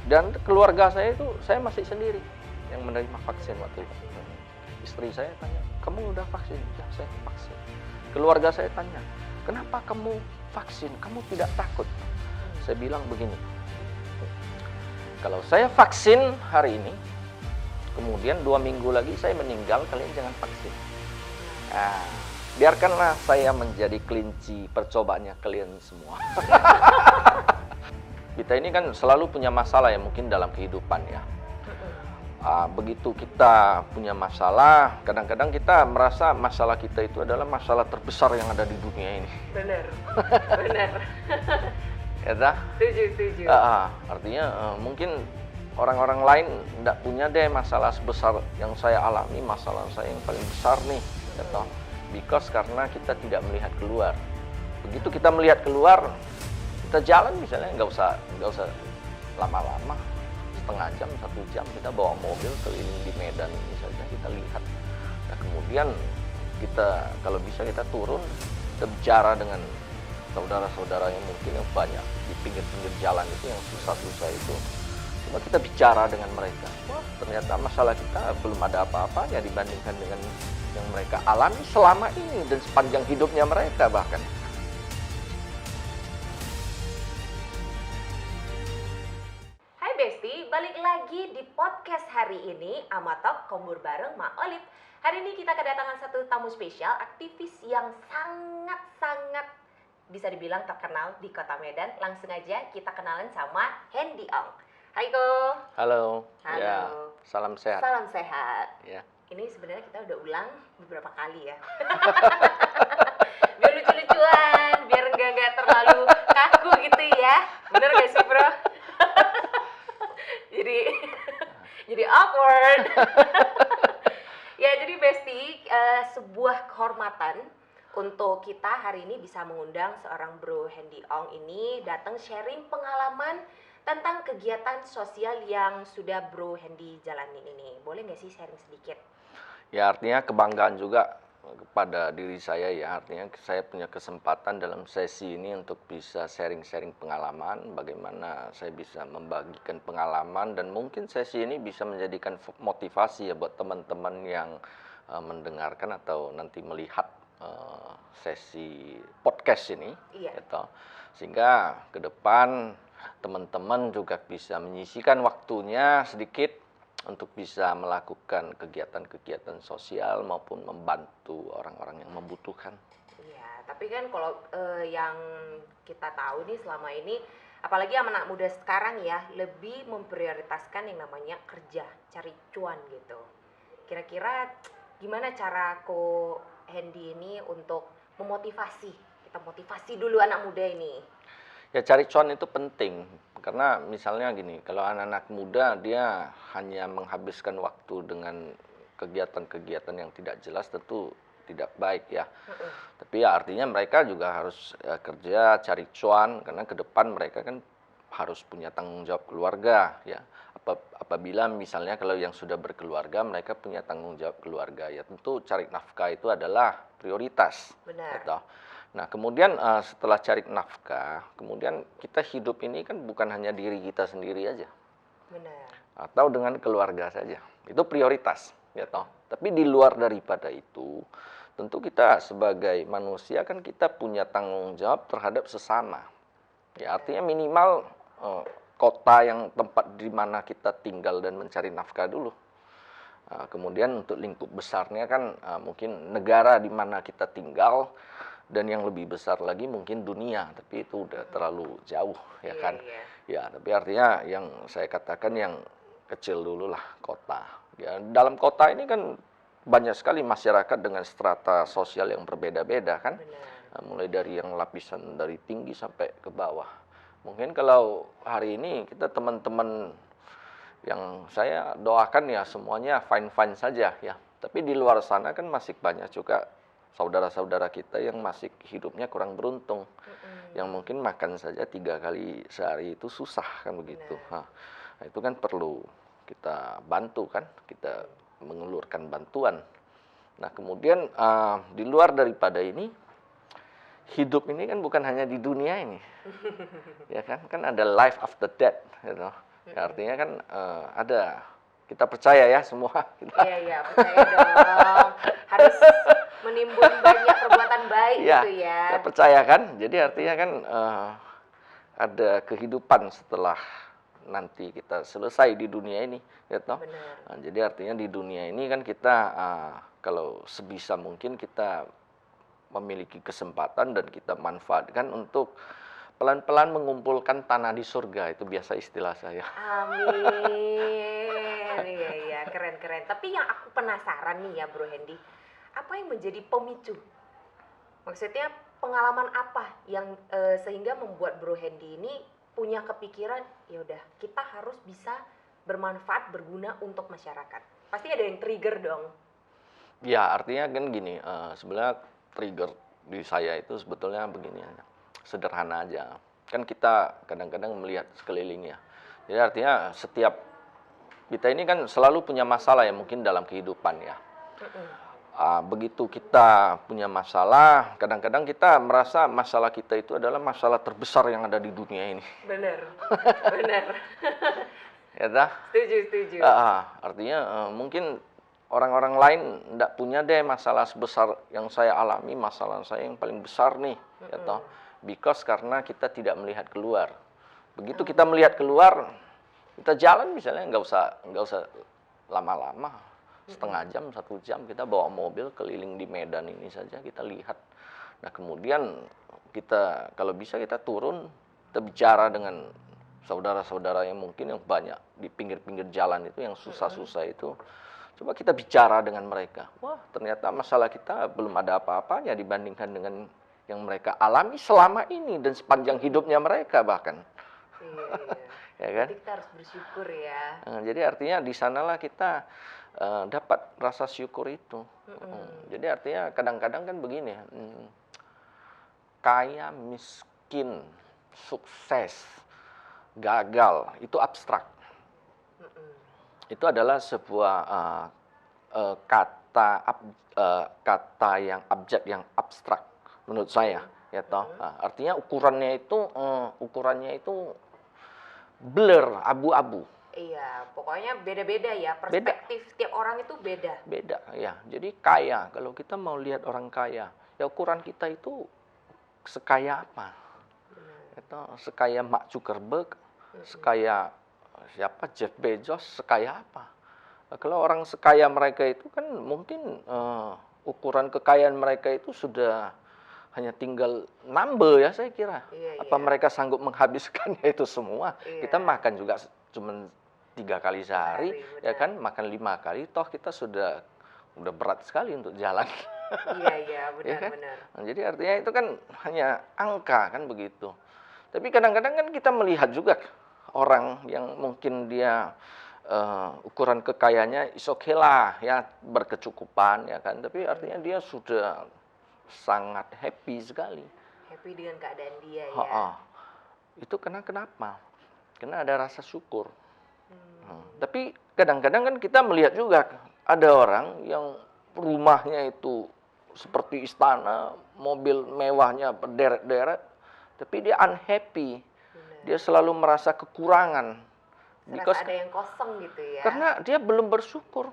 Dan keluarga saya itu, saya masih sendiri yang menerima vaksin waktu itu. Istri saya tanya, kamu udah vaksin? Ya, saya vaksin. Keluarga saya tanya, kenapa kamu vaksin? Kamu tidak takut? Saya bilang begini, kalau saya vaksin hari ini, kemudian 2 minggu lagi saya meninggal, kalian jangan vaksin. Nah, biarkanlah saya menjadi kelinci percobaannya kalian semua. Kita ini kan selalu punya masalah ya mungkin dalam kehidupan ya. Begitu kita punya masalah, kadang-kadang kita merasa masalah kita itu adalah masalah terbesar yang ada di dunia ini. Benar, benar. Ya dah? Setuju. Artinya mungkin orang-orang lain tidak punya deh masalah sebesar yang saya alami, masalah saya yang paling besar nih, gitu. Because karena kita tidak melihat keluar. Begitu kita melihat keluar, kita jalan misalnya nggak usah lama-lama, setengah jam, 1 jam kita bawa mobil keliling di Medan misalnya, kita lihat. Nah kemudian kita kalau bisa kita turun, kita bicara dengan saudara-saudara yang mungkin yang banyak di pinggir-pinggir jalan itu yang susah-susah itu. Coba kita bicara dengan mereka. Wah, ternyata masalah kita belum ada apa-apanya dibandingkan dengan yang mereka alami selama ini dan sepanjang hidupnya mereka bahkan. Hai Besti, balik lagi di podcast hari ini Amatok Kombur bareng Ma Olip. Hari ini kita kedatangan satu tamu spesial, aktivis yang sangat-sangat bisa dibilang terkenal di Kota Medan. Langsung aja kita kenalan sama Hendy Ong. Hai Ko. Halo. Halo. Ya, salam sehat. Salam sehat. Ya. Ini sebenarnya kita udah ulang beberapa kali ya. Biar lucu-lucuan, biar nggak terlalu kaku gitu ya. Bener gak sih bro? jadi awkward. Ya jadi Besti, sebuah kehormatan untuk kita hari ini bisa mengundang seorang Bro Hendy Ong ini datang sharing pengalaman tentang kegiatan sosial yang sudah Bro Hendy jalani ini. Boleh nggak sih sharing sedikit? Ya artinya kebanggaan juga kepada diri saya ya, artinya saya punya kesempatan dalam sesi ini untuk bisa sharing-sharing pengalaman, bagaimana saya bisa membagikan pengalaman dan mungkin sesi ini bisa menjadikan motivasi ya buat teman-teman yang mendengarkan atau nanti melihat sesi podcast ini, Iya. gitu. Sehingga ke depan teman-teman juga bisa menyisihkan waktunya sedikit untuk bisa melakukan kegiatan-kegiatan sosial maupun membantu orang-orang yang membutuhkan. Iya, tapi kan kalau yang kita tahu nih selama ini, apalagi anak muda sekarang ya, lebih memprioritaskan yang namanya kerja, cari cuan gitu. Kira-kira gimana cara Ko Hendy ini untuk memotivasi? Kita motivasi dulu anak muda ini. Ya cari cuan itu penting, karena misalnya gini, kalau anak-anak muda dia hanya menghabiskan waktu dengan kegiatan-kegiatan yang tidak jelas tentu tidak baik ya. Tapi ya artinya mereka juga harus kerja, cari cuan, karena ke depan mereka kan harus punya tanggung jawab keluarga ya. Apabila misalnya kalau yang sudah berkeluarga mereka punya tanggung jawab keluarga ya, tentu cari nafkah itu adalah prioritas. Benar. Gitu. Nah kemudian setelah cari nafkah, kemudian kita hidup ini kan bukan hanya diri kita sendiri aja. Benar. Atau dengan keluarga saja. Itu prioritas, ya toh. Tapi di luar daripada itu, tentu kita sebagai manusia kan kita punya tanggung jawab terhadap sesama. Ya artinya minimal kota yang tempat di mana kita tinggal dan mencari nafkah dulu. Kemudian untuk lingkup besarnya kan mungkin negara di mana kita tinggal. Dan yang lebih besar lagi mungkin dunia, tapi itu udah terlalu jauh ya kan. Ya, tapi artinya yang saya katakan yang kecil dulu lah, kota. Ya, dalam kota ini kan banyak sekali masyarakat dengan strata sosial yang berbeda-beda kan. Mulai dari yang lapisan dari tinggi sampai ke bawah. Mungkin kalau hari ini kita teman-teman yang saya doakan ya semuanya fine-fine saja ya. Tapi di luar sana kan masih banyak juga saudara-saudara kita yang masih hidupnya kurang beruntung, yang mungkin makan saja 3 kali sehari itu susah kan begitu. Nah, itu kan perlu kita bantu kan, kita mengulurkan bantuan. Nah kemudian di luar daripada ini, hidup ini kan bukan hanya di dunia ini, ya kan ada life after death, gitu. Ya, artinya kan ada, kita percaya ya semua kita. Iya, percaya dong. Harus menimbun banyak perbuatan baik Ya, gitu ya. kita percaya kan. Jadi artinya kan ada kehidupan setelah nanti kita selesai di dunia ini, gitu. Benar. Nah, jadi artinya di dunia ini kan kita kalau sebisa mungkin kita memiliki kesempatan dan kita manfaatkan untuk pelan-pelan mengumpulkan tanah di surga, itu biasa istilah saya. Amin. Iya, keren-keren. Tapi yang aku penasaran nih ya, Bro Hendy, apa yang menjadi pemicu? Maksudnya pengalaman apa yang sehingga membuat Bro Hendy ini punya kepikiran, ya udah kita harus bisa bermanfaat, berguna untuk masyarakat. Pasti ada yang trigger dong. Ya, artinya kan gini, sebenarnya trigger di saya itu sebetulnya begini aja, sederhana aja. Kan kita kadang-kadang melihat sekeliling ya. Jadi artinya setiap kita ini kan selalu punya masalah ya mungkin dalam kehidupan ya. Begitu kita punya masalah, kadang-kadang kita merasa masalah kita itu adalah masalah terbesar yang ada di dunia ini. Bener, bener. Ya dah? Setuju. Artinya mungkin orang-orang lain tidak punya deh masalah sebesar yang saya alami, masalah saya yang paling besar nih, ya toh. Because karena kita tidak melihat keluar. Begitu kita melihat keluar, kita jalan misalnya nggak usah lama-lama, setengah jam, 1 jam kita bawa mobil keliling di Medan ini saja kita lihat. Nah kemudian kita kalau bisa kita turun, kita bicara dengan saudara-saudara yang mungkin yang banyak di pinggir-pinggir jalan itu yang susah-susah itu. Coba kita bicara dengan mereka. Wah, ternyata masalah kita belum ada apa-apanya dibandingkan dengan yang mereka alami selama ini dan sepanjang hidupnya mereka bahkan. Iya. Ya kan? Jadi kita harus bersyukur ya. Jadi artinya di sanalah kita dapat rasa syukur itu. Jadi artinya kadang-kadang kan begini, kaya, miskin, sukses, gagal, itu abstrak. Itu adalah sebuah kata yang abjad, yang abstrak menurut saya, ya toh. Artinya ukurannya itu blur, abu-abu. Iya, pokoknya beda-beda ya, perspektif tiap orang itu beda. Beda, ya. Jadi kaya, kalau kita mau lihat orang kaya, ya ukuran kita itu sekaya apa? Itu sekaya Mark Zuckerberg, sekaya siapa, Jeff Bezos, sekaya apa? Kalau orang sekaya mereka itu kan mungkin ukuran kekayaan mereka itu sudah hanya tinggal nambah ya saya kira. Apa mereka sanggup menghabiskannya itu semua? Kita makan juga cuma 3 kali sehari, ya kan, makan 5 kali, toh kita udah berat sekali untuk jalan. Iya, benar, Ya kan? benar. Nah, jadi artinya itu kan hanya angka kan begitu. Tapi kadang-kadang kan kita melihat juga orang yang mungkin dia ukuran kekayaannya is okay lah ya, berkecukupan ya kan, tapi artinya dia sudah sangat happy sekali. Happy dengan keadaan dia ya. Itu kenapa? Karena ada rasa syukur. Tapi kadang-kadang kan kita melihat juga ada orang yang rumahnya itu seperti istana, mobil mewahnya berderet-deret, tapi dia unhappy. Dia selalu merasa kekurangan. Merasa ada yang kosong gitu ya. Karena dia belum bersyukur.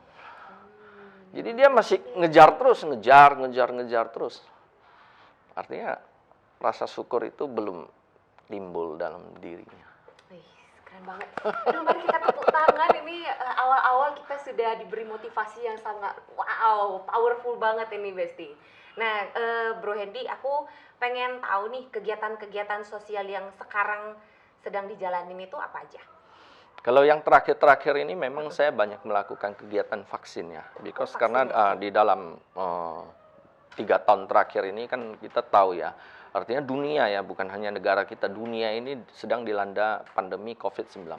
Jadi dia masih ngejar terus. Artinya rasa syukur itu belum timbul dalam dirinya. Keren banget. Aduh, mari kita tepuk tangan. Ini awal-awal kita sudah diberi motivasi yang sangat wow, powerful banget ini Besti. Nah, Bro Hendy, aku pengen tahu nih kegiatan-kegiatan sosial yang sekarang sedang dijalanin itu apa aja? Kalau yang terakhir-terakhir ini memang saya banyak melakukan kegiatan vaksin ya. Because karena di dalam 3 tahun terakhir ini kan kita tahu ya, artinya dunia ya, bukan hanya negara kita, dunia ini sedang dilanda pandemi COVID-19.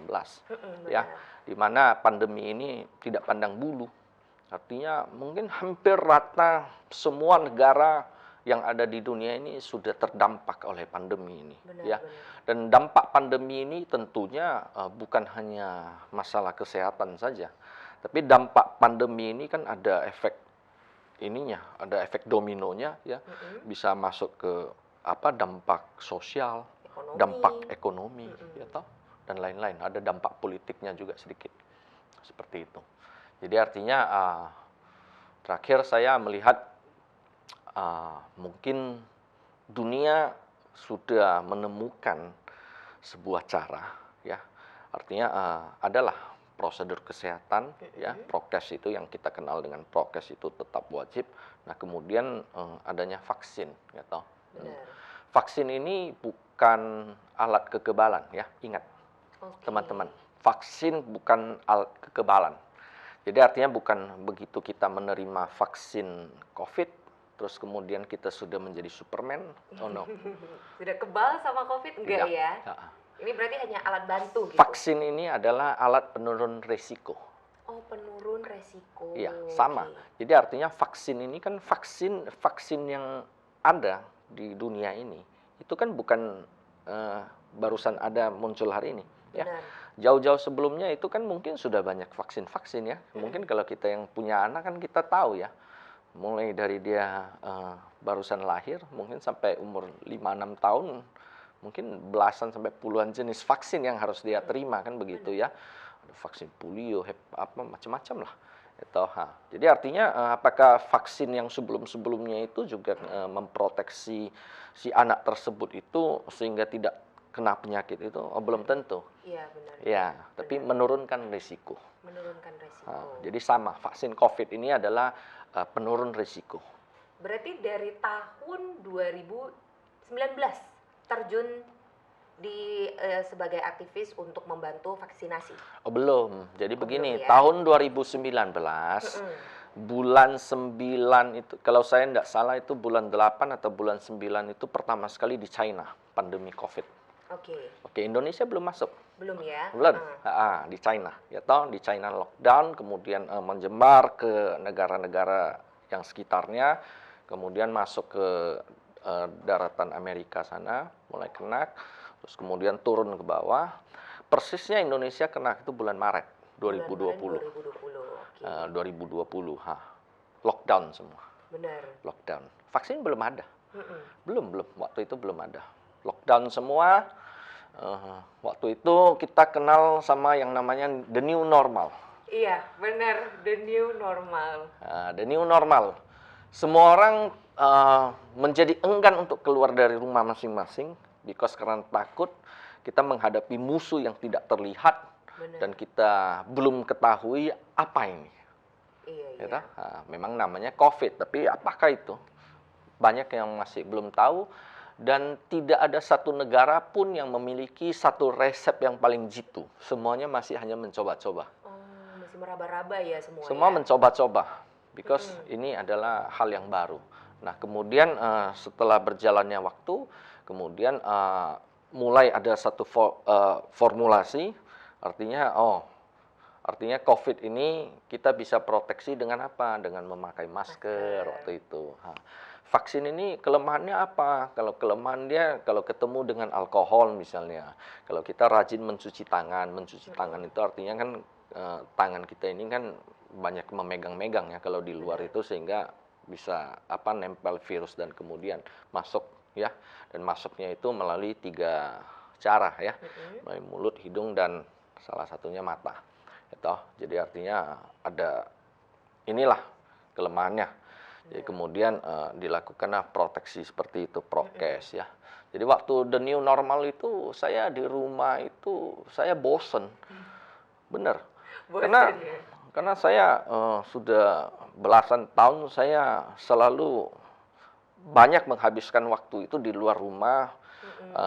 Ya, di mana pandemi ini tidak pandang bulu. Artinya mungkin hampir rata semua negara yang ada di dunia ini sudah terdampak oleh pandemi ini. Ya. Dan dampak pandemi ini tentunya bukan hanya masalah kesehatan saja, tapi dampak pandemi ini kan ada efek ada efek dominonya ya, bisa masuk ke dampak sosial, dampak ekonomi, ya toh. dan lain-lain. Ada dampak politiknya juga sedikit. Seperti itu. Jadi artinya terakhir saya melihat mungkin dunia sudah menemukan sebuah cara, ya. Artinya adalah prosedur kesehatan, ya, prokes itu yang kita kenal dengan prokes itu tetap wajib. Nah, kemudian adanya vaksin, ya toh. Vaksin ini bukan alat kekebalan, ya, ingat, teman-teman. Vaksin bukan alat kekebalan. Jadi artinya bukan begitu kita menerima vaksin COVID, terus kemudian kita sudah menjadi Superman. Oh no. Sudah kebal sama COVID? Enggak ya? Ini berarti hanya alat bantu gitu? Vaksin ini adalah alat penurun resiko. Oh, penurun resiko. Iya, sama. Jadi artinya vaksin ini kan vaksin yang ada di dunia ini. Itu kan bukan barusan ada muncul hari ini. Ya. Jauh-jauh sebelumnya itu kan mungkin sudah banyak vaksin-vaksin ya. Mungkin kalau kita yang punya anak kan kita tahu ya. Mulai dari dia barusan lahir, mungkin sampai umur 5-6 tahun, mungkin belasan sampai puluhan jenis vaksin yang harus dia terima kan begitu ya. Ada vaksin polio, apa macam-macam lah. Jadi artinya apakah vaksin yang sebelum-sebelumnya itu juga memproteksi si anak tersebut itu sehingga tidak kena penyakit itu? Oh, belum tentu. Iya, benar. Ya, tapi menurunkan risiko. Menurunkan risiko. Jadi sama, vaksin COVID ini adalah penurun risiko. Berarti dari tahun 2019 terjun di sebagai aktivis untuk membantu vaksinasi? Oh, belum. Jadi begini, belum, ya? tahun 2019 bulan 9 itu, kalau saya tidak salah itu bulan 8 atau bulan 9 itu pertama sekali di China pandemi COVID. Oke, Indonesia belum masuk. Belum ya? Belum. Di China, ya toh, di China lockdown, kemudian menjembar ke negara-negara yang sekitarnya, kemudian masuk ke daratan Amerika sana, mulai kena, terus kemudian turun ke bawah. Persisnya Indonesia kena itu bulan Maret 2020. 2020, lockdown semua. Benar. Lockdown. Vaksin belum ada. Belum. Waktu itu belum ada. Lockdown semua. Waktu itu kita kenal sama yang namanya the new normal. Iya, benar, the new normal. The new normal. Semua orang menjadi enggan untuk keluar dari rumah masing-masing, because karena takut kita menghadapi musuh yang tidak terlihat. Benar. Dan kita belum ketahui apa ini. Iya. Memang namanya COVID, tapi apakah itu? Banyak yang masih belum tahu. Dan tidak ada satu negara pun yang memiliki satu resep yang paling jitu. Semuanya masih hanya mencoba-coba. Masih meraba-raba ya semua. Semua mencoba-coba, because ini adalah hal yang baru. Nah, kemudian setelah berjalannya waktu, kemudian mulai ada satu formulasi, artinya COVID ini kita bisa proteksi dengan apa? Dengan memakai masker waktu itu. Vaksin ini kelemahannya apa? Kalau kelemahan dia, kalau ketemu dengan alkohol misalnya, kalau kita rajin mencuci tangan itu artinya kan tangan kita ini kan banyak memegang-megang ya kalau di luar itu, sehingga bisa nempel virus dan kemudian masuk ya, dan masuknya itu melalui 3 cara ya, melalui mulut, hidung, dan salah satunya mata. Jadi artinya ada inilah kelemahannya. Jadi kemudian dilakukanlah proteksi seperti itu, prokes ya. Jadi waktu the new normal itu saya di rumah itu saya bosen, bener. Karena saya sudah belasan tahun saya selalu banyak menghabiskan waktu itu di luar rumah.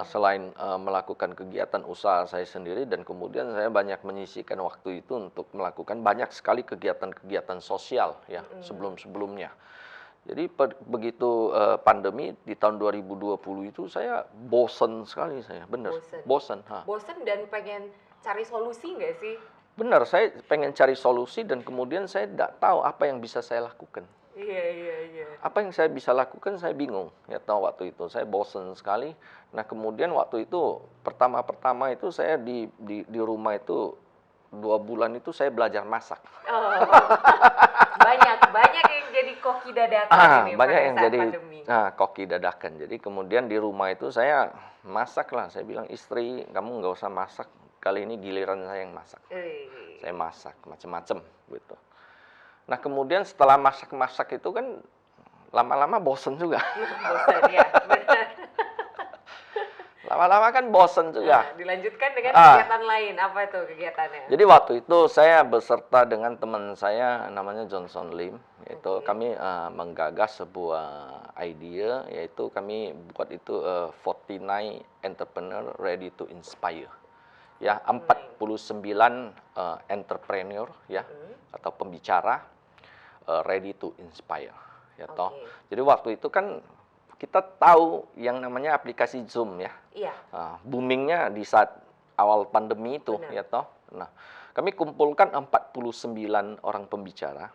Selain melakukan kegiatan usaha saya sendiri, dan kemudian saya banyak menyisihkan waktu itu untuk melakukan banyak sekali kegiatan-kegiatan sosial ya sebelum-sebelumnya. Jadi begitu pandemi di tahun 2020 itu saya bosen sekali, saya bener bosen. Bosen dan pengen cari solusi nggak sih? Benar, saya pengen cari solusi dan kemudian saya tidak tahu apa yang bisa saya lakukan. Iya. Apa yang saya bisa lakukan saya bingung. Ya tahu waktu itu saya bosen sekali. Nah kemudian waktu itu pertama itu saya di rumah itu 2 bulan itu saya belajar masak. Banyak yang jadi koki dadakan ini banyak yang jadi pandemi. Koki dadakan. Jadi kemudian di rumah itu saya masak lah. Saya bilang istri, kamu nggak usah masak, kali ini giliran saya yang masak. Saya masak macam-macam gitu. Nah kemudian setelah masak-masak itu kan lama-lama bosen juga. Bosan ya, benar. Lama-lama kan bosen juga. Nah, dilanjutkan dengan kegiatan lain. Apa itu kegiatannya? Jadi waktu itu saya beserta dengan teman saya namanya Johnson Lim, yaitu kami menggagas sebuah idea, yaitu kami buat itu 49 Entrepreneur Ready to Inspire. Ya, 49 entrepreneur ya atau pembicara ready to inspire ya toh. Jadi waktu itu kan kita tahu yang namanya aplikasi Zoom ya. Iya. Boomingnya di saat awal pandemi itu. Benar. Ya toh. Nah, kami kumpulkan 49 orang pembicara,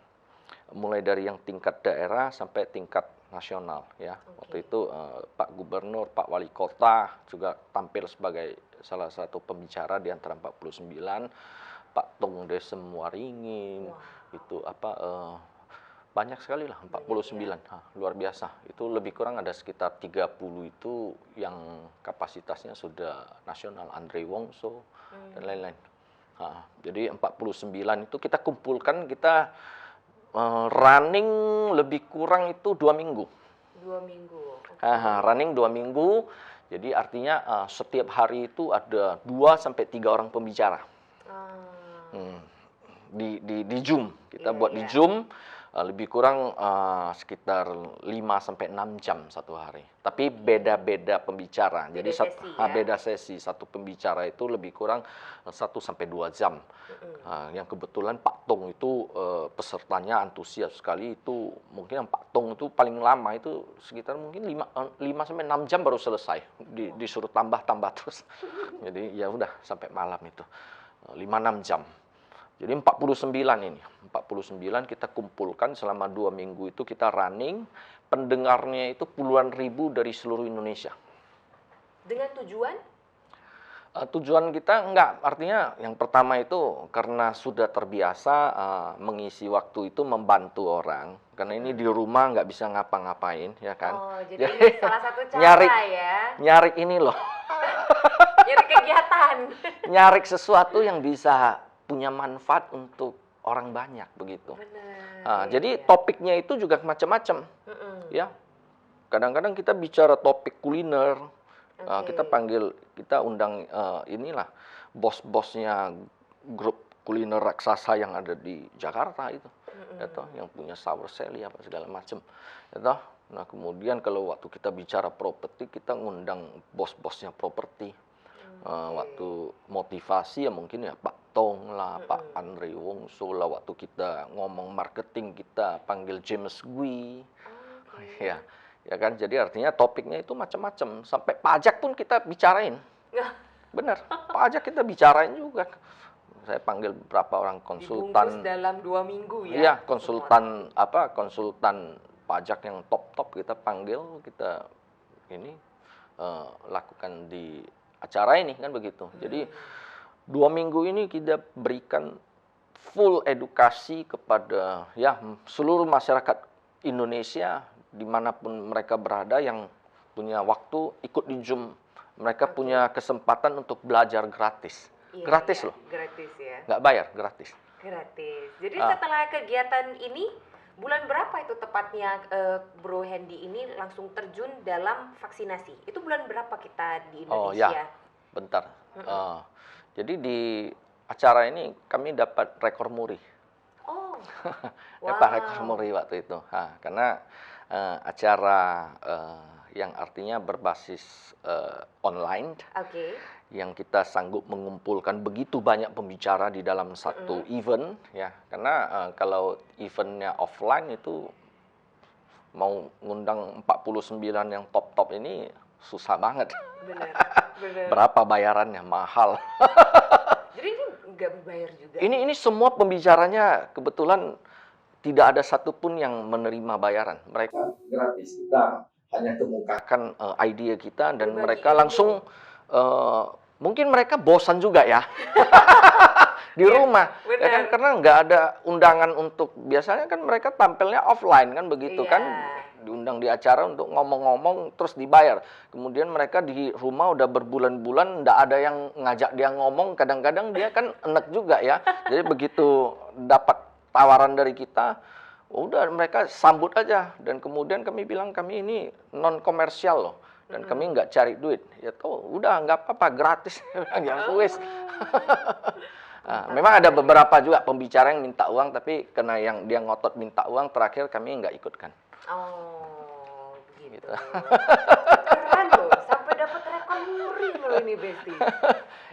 mulai dari yang tingkat daerah sampai tingkat nasional ya. Waktu itu Pak Gubernur, Pak Wali Kota juga tampil sebagai salah satu pembicara di antara 49, Pak Tung Desem Waringin, itu banyak sekali lah, 49, luar biasa. Itu lebih kurang ada sekitar 30 itu yang kapasitasnya sudah nasional, Andre Wongso, dan lain-lain. Jadi 49 itu kita kumpulkan, kita running lebih kurang itu 2 minggu. 2 minggu. Running 2 minggu, jadi artinya setiap hari itu ada 2-3 orang pembicara. Di Zoom, kita buat di Zoom. Lebih kurang sekitar 5-6 jam satu hari. Tapi beda-beda pembicara. Jadi beda sesi. Satu pembicara itu lebih kurang 1-2 jam. Yang kebetulan Pak Tong itu pesertanya antusias sekali. Itu mungkin yang Pak Tong itu paling lama itu sekitar mungkin 5-6 jam baru selesai. Disuruh tambah terus. Jadi ya udah sampai malam itu 5-6 jam. Jadi 49 ini, 49 kita kumpulkan selama 2 minggu itu kita running, pendengarnya itu puluhan ribu dari seluruh Indonesia. Dengan tujuan? Tujuan kita enggak, artinya yang pertama itu karena sudah terbiasa mengisi waktu itu membantu orang, karena ini di rumah nggak bisa ngapa-ngapain, ya kan? Oh, jadi ini salah satu cara nyari ini loh. Nyari kegiatan. Nyari sesuatu yang bisa punya manfaat untuk orang banyak begitu. Benar, jadi topiknya itu juga macam-macam. Ya. Kadang-kadang kita bicara topik kuliner. Kita undang inilah bos-bosnya grup kuliner raksasa yang ada di Jakarta itu. Yang punya Sour Sally apa segala macam. Nah, kemudian kalau waktu kita bicara properti, kita ngundang bos-bosnya properti. Waktu motivasi ya mungkin ya Pak Tong lah, Pak Andre Wongso lah. Waktu kita ngomong marketing kita panggil James Gui, ya kan. Jadi artinya topiknya itu macam-macam. Sampai pajak pun kita bicarain. Benar, pajak kita bicarain juga. Saya panggil beberapa orang konsultan. Dibungkus dalam 2 minggu ya. Iya, konsultan konsultan pajak yang top kita panggil, kita ini lakukan di acara ini kan begitu. Jadi 2 minggu ini kita berikan full edukasi kepada seluruh masyarakat Indonesia dimanapun mereka berada yang punya waktu ikut di Zoom. Mereka punya kesempatan untuk belajar gratis. Gratis loh. Gratis ya. Nggak bayar, gratis. Gratis. Jadi setelah kegiatan ini, bulan berapa itu tepatnya Bro Hendy ini langsung terjun dalam vaksinasi? Itu bulan berapa kita di Indonesia? Oh ya, bentar. Jadi di acara ini kami dapat rekor muri. Oh, Dapat rekor muri waktu itu. Karena acara yang artinya berbasis online, yang kita sanggup mengumpulkan begitu banyak pembicara di dalam satu event, ya. Karena kalau eventnya offline itu mau ngundang 49 yang top ini susah banget. Benar. Berapa bayarannya? Mahal. Jadi ini nggak berbayar juga? Ini semua pembicaranya kebetulan tidak ada satupun yang menerima bayaran. Mereka gratis. Kita hanya kemukakan ide kita dan mereka langsung mungkin mereka bosan juga ya di rumah. Ya kan, karena nggak ada undangan untuk, biasanya kan mereka tampilnya offline kan begitu kan, diundang di acara untuk ngomong-ngomong terus dibayar. Kemudian mereka di rumah udah berbulan-bulan nggak ada yang ngajak dia ngomong, kadang-kadang dia kan enek juga ya. Jadi begitu dapat tawaran dari kita, udah mereka sambut aja. Dan kemudian kami bilang kami ini non komersial loh. Dan kami nggak cari duit. Ya tuh, udah nggak apa-apa, gratis. Ya wes. Memang ada beberapa juga pembicara yang minta uang, tapi karena yang dia ngotot minta uang, terakhir kami nggak ikutkan. Oh, begitu. Gitu. Keren loh, sampai dapat rekor muri loh ini Besti.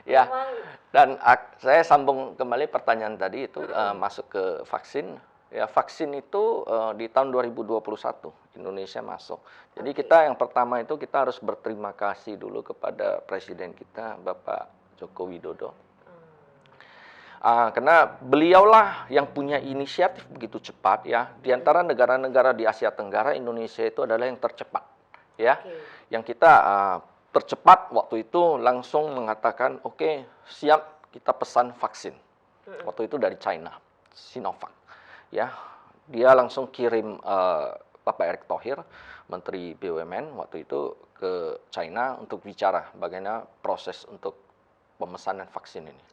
Ya, Memang, dan saya sambung kembali pertanyaan tadi itu masuk ke vaksin. Ya, vaksin itu di tahun 2021 Indonesia masuk. Jadi kita yang pertama itu kita harus berterima kasih dulu kepada Presiden kita, Bapak Joko Widodo. Karena beliaulah yang punya inisiatif begitu cepat ya. Di antara negara-negara di Asia Tenggara, Indonesia itu adalah yang tercepat ya. Yang kita tercepat waktu itu langsung mengatakan oke, siap kita pesan vaksin. Waktu itu dari China, Sinovac. Ya, dia langsung kirim Bapak Erick Thohir, Menteri BUMN waktu itu ke China untuk bicara bagaimana proses untuk pemesanan vaksin ini.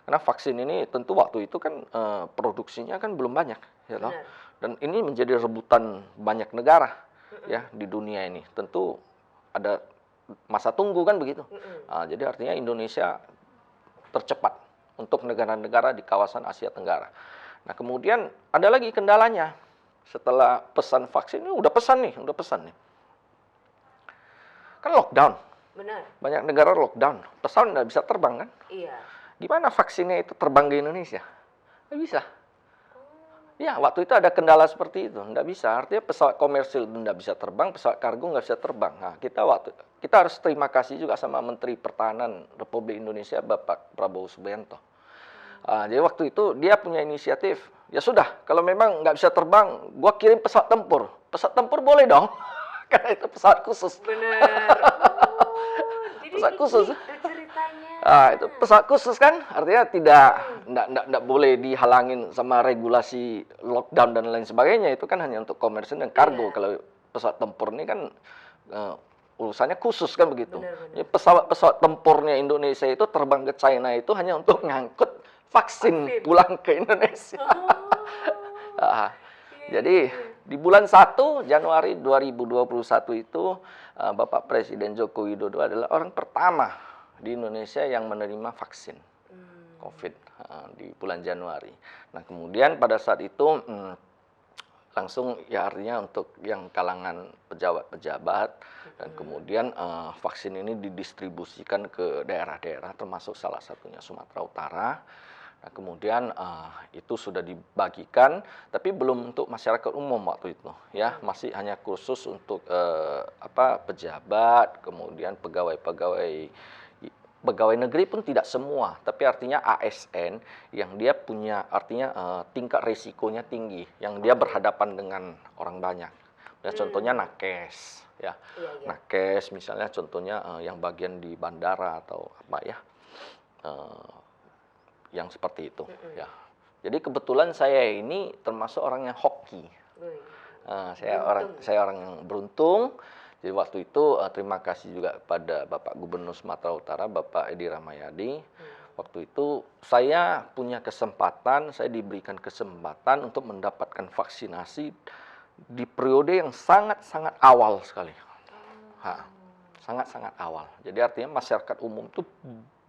Karena vaksin ini tentu waktu itu kan produksinya kan belum banyak, ya toh. Dan ini menjadi rebutan banyak negara ya di dunia ini. Tentu ada masa tunggu kan begitu. Jadi artinya Indonesia tercepat untuk negara-negara di kawasan Asia Tenggara. Nah, kemudian ada lagi kendalanya. Setelah pesan vaksin ini udah pesan nih. Kan lockdown. benar. Banyak negara lockdown. Pesawat nggak bisa terbang kan? Iya. Gimana vaksinnya itu terbang ke Indonesia? Nggak bisa. Ya, waktu itu ada kendala seperti itu. Nggak bisa. Artinya pesawat komersil nggak bisa terbang, pesawat kargo nggak bisa terbang. Nah, kita harus terima kasih juga sama Menteri Pertahanan Republik Indonesia, Bapak Prabowo Subianto. Jadi waktu itu dia punya inisiatif, ya sudah, kalau memang nggak bisa terbang, gua kirim pesawat tempur. Pesawat tempur boleh dong, karena itu pesawat khusus. Benar. Jadi Pesawat khusus. itu ceritanya. Itu pesawat khusus kan, artinya tidak boleh dihalangin sama regulasi lockdown dan lain sebagainya. Itu kan hanya untuk komersil dan kargo. Kalau pesawat tempur ini kan urusannya khusus kan begitu. Jadi pesawat tempurnya Indonesia itu terbang ke China itu hanya untuk ngangkut vaksin pulang ke Indonesia. Jadi di bulan 1 Januari 2021 itu Bapak Presiden Joko Widodo adalah orang pertama di Indonesia yang menerima vaksin COVID di bulan Januari. Nah, kemudian pada saat itu langsung ya artinya untuk yang kalangan pejabat-pejabat dan kemudian vaksin ini didistribusikan ke daerah-daerah termasuk salah satunya Sumatera Utara. Nah, kemudian itu sudah dibagikan, tapi belum untuk masyarakat umum waktu itu, ya masih hanya khusus untuk pejabat, kemudian pegawai negeri pun tidak semua, tapi artinya ASN yang dia punya artinya tingkat risikonya tinggi, yang dia berhadapan dengan orang banyak. Ya, contohnya nakes, ya, nakes misalnya contohnya yang bagian di bandara atau apa ya. Yang seperti itu ya. Jadi kebetulan saya ini termasuk orang yang hoki. Saya orang yang beruntung. Jadi waktu itu terima kasih juga kepada Bapak Gubernur Sumatera Utara, Bapak Edi Rahmayadi. Waktu itu saya punya kesempatan, saya diberikan kesempatan untuk mendapatkan vaksinasi di periode yang sangat-sangat awal sekali. Sangat-sangat awal. Jadi artinya masyarakat umum itu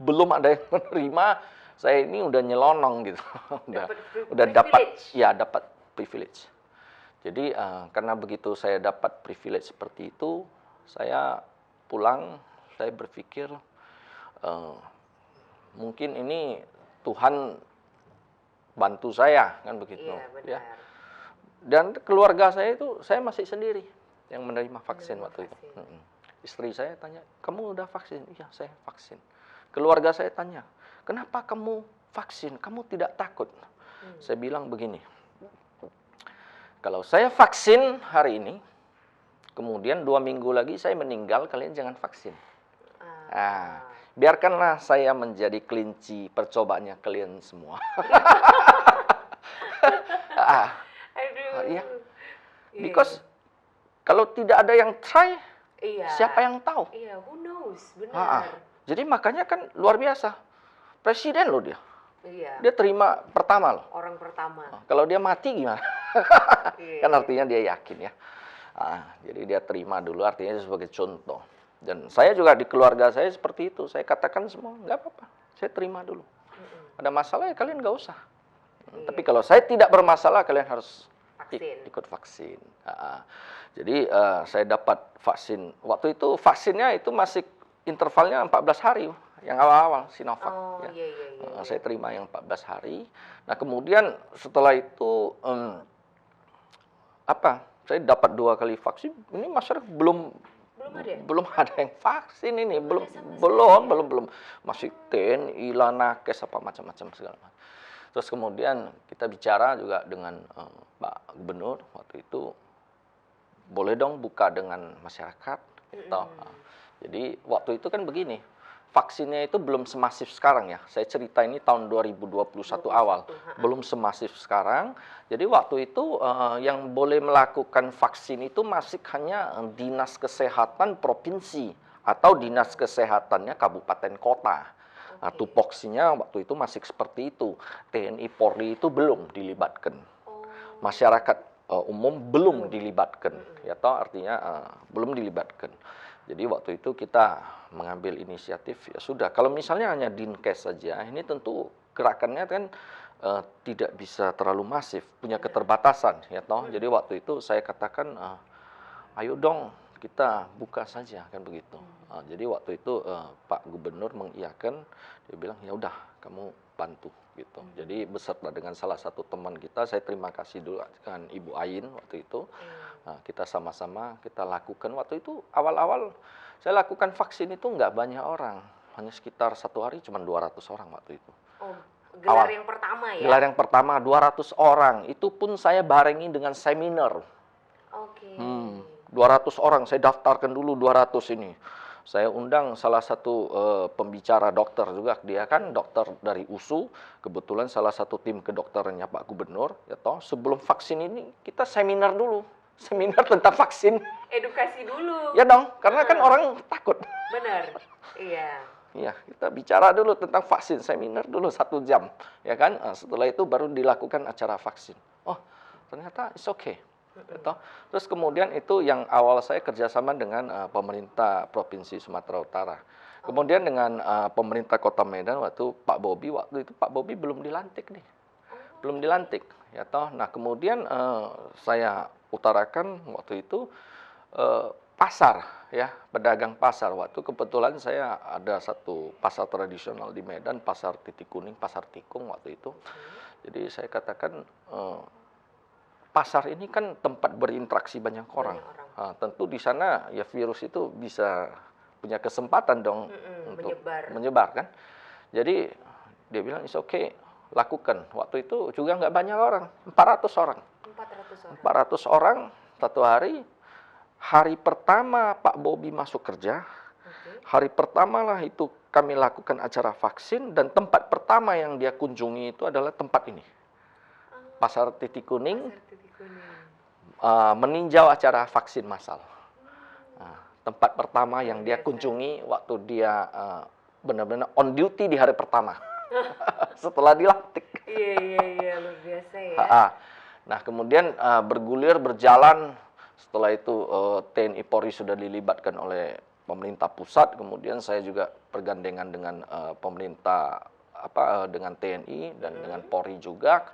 belum ada yang menerima. Saya ini udah nyelonong gitu, udah dapat privilege. Jadi karena begitu saya dapat privilege seperti itu, saya pulang, saya berpikir mungkin ini Tuhan bantu saya kan begitu, ya. Dan keluarga saya itu saya masih sendiri yang menerima vaksin waktu itu. Istri saya tanya, kamu udah vaksin? Iya, saya vaksin. Keluarga saya tanya, kenapa kamu vaksin? Kamu tidak takut? Saya bilang begini, kalau saya vaksin hari ini, kemudian 2 minggu lagi saya meninggal, kalian jangan vaksin. Biarkanlah saya menjadi kelinci percobaannya kalian semua. Because Kalau tidak ada yang try, Iya. siapa yang tahu? Iya, who knows, Ah, benar. Jadi makanya kan luar biasa. Presiden loh dia. Iya. Dia terima pertama loh. Orang pertama. Kalau dia mati gimana? Iya. Kan artinya dia yakin ya. Jadi dia terima dulu, artinya sebagai contoh. Dan saya juga di keluarga saya seperti itu. Saya katakan semua, nggak apa-apa. Saya terima dulu. Ada masalah ya kalian nggak usah. Tapi kalau saya tidak bermasalah, kalian harus Vaksin. ikut vaksin. Jadi saya dapat vaksin. Waktu itu vaksinnya itu masih intervalnya 14 hari. Yang awal-awal Sinovac. Oh, Ya. iya. Saya terima yang 14 hari. Nah kemudian setelah itu saya dapat 2 kali vaksin. Ini masyarakat Belum ada. belum ada yang vaksin ini, Belum ada sama sekali, belum masih TNI, Lanakes apa macam-macam segala macam. Terus kemudian kita bicara juga dengan Pak Gubernur waktu itu, boleh dong buka dengan masyarakat gitu. Jadi waktu itu kan begini, vaksinnya itu belum semasif sekarang ya. Saya cerita ini tahun 2021 awal, belum semasif sekarang. Jadi waktu itu yang boleh melakukan vaksin itu masih hanya dinas kesehatan provinsi atau dinas kesehatannya kabupaten kota. Tupoksinya waktu itu masih seperti itu. TNI Polri itu belum dilibatkan. Masyarakat umum belum dilibatkan. Ya toh artinya belum dilibatkan. Jadi waktu itu kita mengambil inisiatif, ya sudah. Kalau misalnya hanya Dinkes saja, ini tentu gerakannya kan tidak bisa terlalu masif, punya keterbatasan, ya toh. Jadi waktu itu saya katakan, ayo dong kita buka saja, kan begitu. Jadi waktu itu Pak Gubernur mengiyakan, dia bilang ya udah kamu bantu gitu. Jadi beserta dengan salah satu teman kita, saya terima kasih dulu dengan Ibu Ain waktu itu. Kita sama-sama kita lakukan waktu itu awal-awal saya lakukan vaksin itu nggak banyak orang, hanya sekitar 1 hari cuma 200 orang waktu itu. Gelar yang pertama ya? Gelar yang pertama 200 orang, itu pun saya barengi dengan seminar. 200 orang saya daftarkan dulu 200 ini. Saya undang salah satu pembicara dokter juga, dia kan dokter dari USU, kebetulan salah satu tim kedokterannya Pak Gubernur, ya toh. Sebelum vaksin ini kita seminar dulu, seminar tentang vaksin. Edukasi dulu. Ya dong, karena kan orang takut. Benar, iya. Ya, kita bicara dulu tentang vaksin, seminar dulu 1 jam, ya kan. Setelah itu baru dilakukan acara vaksin. Oh, ternyata it's okay. Gitu. Terus kemudian itu yang awal saya kerjasama dengan pemerintah Provinsi Sumatera Utara. Kemudian dengan pemerintah Kota Medan waktu Pak Bobi, waktu itu Pak Bobi belum dilantik nih. Belum dilantik. Ya toh. Nah kemudian saya utarakan waktu itu pasar, ya, pedagang pasar. Waktu kebetulan saya ada satu pasar tradisional di Medan, pasar Titik Kuning, pasar Tikung waktu itu. Jadi saya katakan pasar ini kan tempat berinteraksi banyak orang. Tentu di sana ya virus itu bisa punya kesempatan dong untuk menyebar kan. Jadi dia bilang it's okay, lakukan. Waktu itu juga nggak banyak orang, 400 orang. 400 orang 1 hari. Hari pertama Pak Bobi masuk kerja, hari pertama lah itu kami lakukan acara vaksin, dan tempat pertama yang dia kunjungi itu adalah tempat ini. Pasar Titik Kuning, meninjau acara vaksin massal. Tempat pertama yang dia kunjungi waktu dia benar-benar on duty di hari pertama. Setelah dilantik. Iya, luar biasa ya. Nah, kemudian bergulir, berjalan. Setelah itu TNI Polri sudah dilibatkan oleh pemerintah pusat. Kemudian saya juga bergandengan dengan pemerintah dengan TNI dan dengan Polri juga.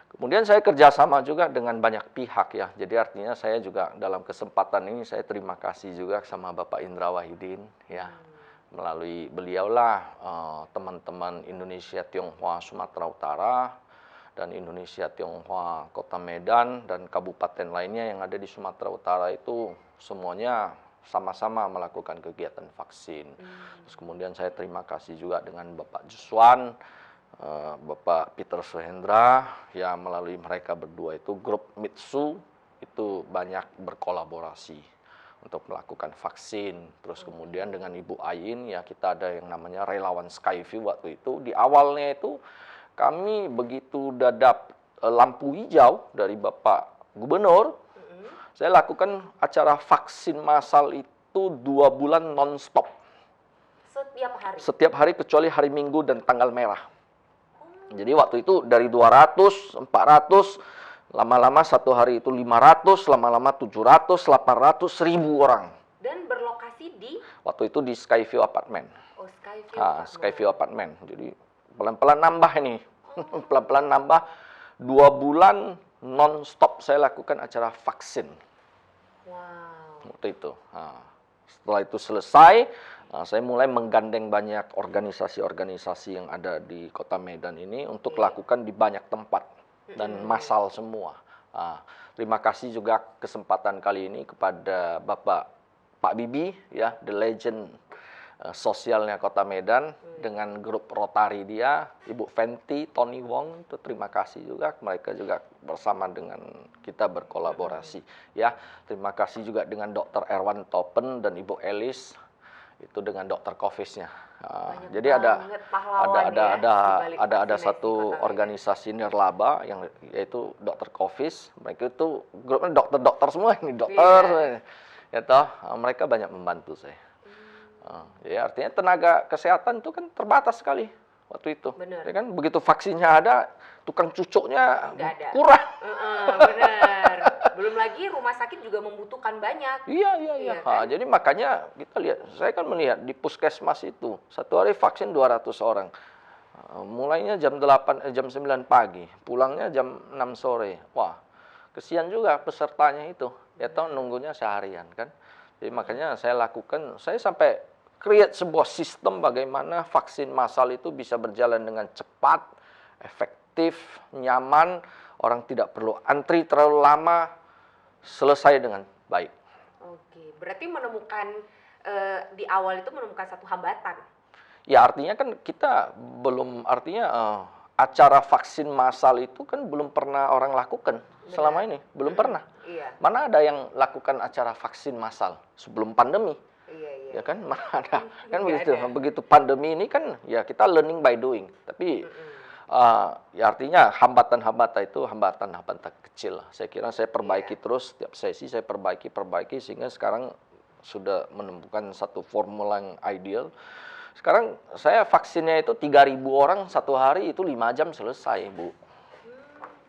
Kemudian saya kerjasama juga dengan banyak pihak ya. Jadi artinya saya juga dalam kesempatan ini saya terima kasih juga sama Bapak Indra Wahidin ya. Melalui beliaulah teman-teman Indonesia Tionghoa Sumatera Utara dan Indonesia Tionghoa Kota Medan dan kabupaten lainnya yang ada di Sumatera Utara itu semuanya sama-sama melakukan kegiatan vaksin. Terus kemudian saya terima kasih juga dengan Bapak Juswan, Bapak Peter Suhendra, ya melalui mereka berdua itu grup Mitsu itu banyak berkolaborasi untuk melakukan vaksin. Terus kemudian dengan Ibu Ain ya kita ada yang namanya relawan Skyview waktu itu. Di awalnya itu kami begitu dapat lampu hijau dari Bapak Gubernur, saya lakukan acara vaksin massal itu 2 bulan non-stop. Setiap hari? Setiap hari kecuali hari Minggu dan tanggal merah. Jadi waktu itu dari 200, 400, lama-lama satu hari itu 500, lama-lama 700, 800, 1000 orang. Dan berlokasi di? Waktu itu di Skyview Apartment. Oh, Skyview Apartment. Skyview Apartment. Jadi pelan-pelan nambah ini. Pelan-pelan nambah. 2 bulan non-stop saya lakukan acara vaksin. Wow. Waktu itu. Setelah itu selesai, saya mulai menggandeng banyak organisasi-organisasi yang ada di Kota Medan ini untuk lakukan di banyak tempat dan massal semua. Terima kasih juga kesempatan kali ini kepada Bapak Pak Bibi, ya, the legend sosialnya Kota Medan dengan grup Rotary dia, Ibu Fenty, Tony Wong, itu terima kasih juga, mereka juga bersama dengan kita berkolaborasi, ya. Terima kasih juga dengan Dr. Erwan Topen dan Ibu Elis itu dengan dokter Covisnya. Jadi ada satu organisasi nirlaba yang yaitu dokter Covis, mereka itu grupnya dokter-dokter semua ini, dokter. Ya toh, mereka banyak membantu saya. Ya artinya tenaga kesehatan itu kan terbatas sekali waktu itu. Bener. Ya kan begitu vaksinnya ada, tukang cucuknya kurang. Benar. Belum lagi rumah sakit juga membutuhkan banyak. Iya. Kan? Jadi makanya kita lihat, saya kan melihat di puskesmas itu satu hari vaksin 200 orang. Mulainya jam 9 pagi, pulangnya jam 6 sore. Wah, kesian juga pesertanya itu. Ya toh nunggunya seharian kan. Jadi makanya saya lakukan, saya sampai create sebuah sistem bagaimana vaksin massal itu bisa berjalan dengan cepat, efektif, nyaman, orang tidak perlu antri terlalu lama, selesai dengan baik. Oke, berarti menemukan di awal itu menemukan satu hambatan. Ya artinya kan kita belum, acara vaksin massal itu kan belum pernah orang lakukan. Selama ini belum pernah. Iya. Mana ada yang lakukan acara vaksin massal sebelum pandemi? Iya. Ya kan, mana ada? Kan Nggak begitu. ada. Begitu pandemi ini kan ya kita learning by doing. Tapi ya artinya hambatan-hambatan itu hambatan-hambatan kecil. Saya kira saya perbaiki terus setiap sesi, saya perbaiki sehingga sekarang sudah menemukan satu formula yang ideal. Sekarang saya vaksinnya itu 3.000 orang satu hari itu 5 jam selesai, Bu.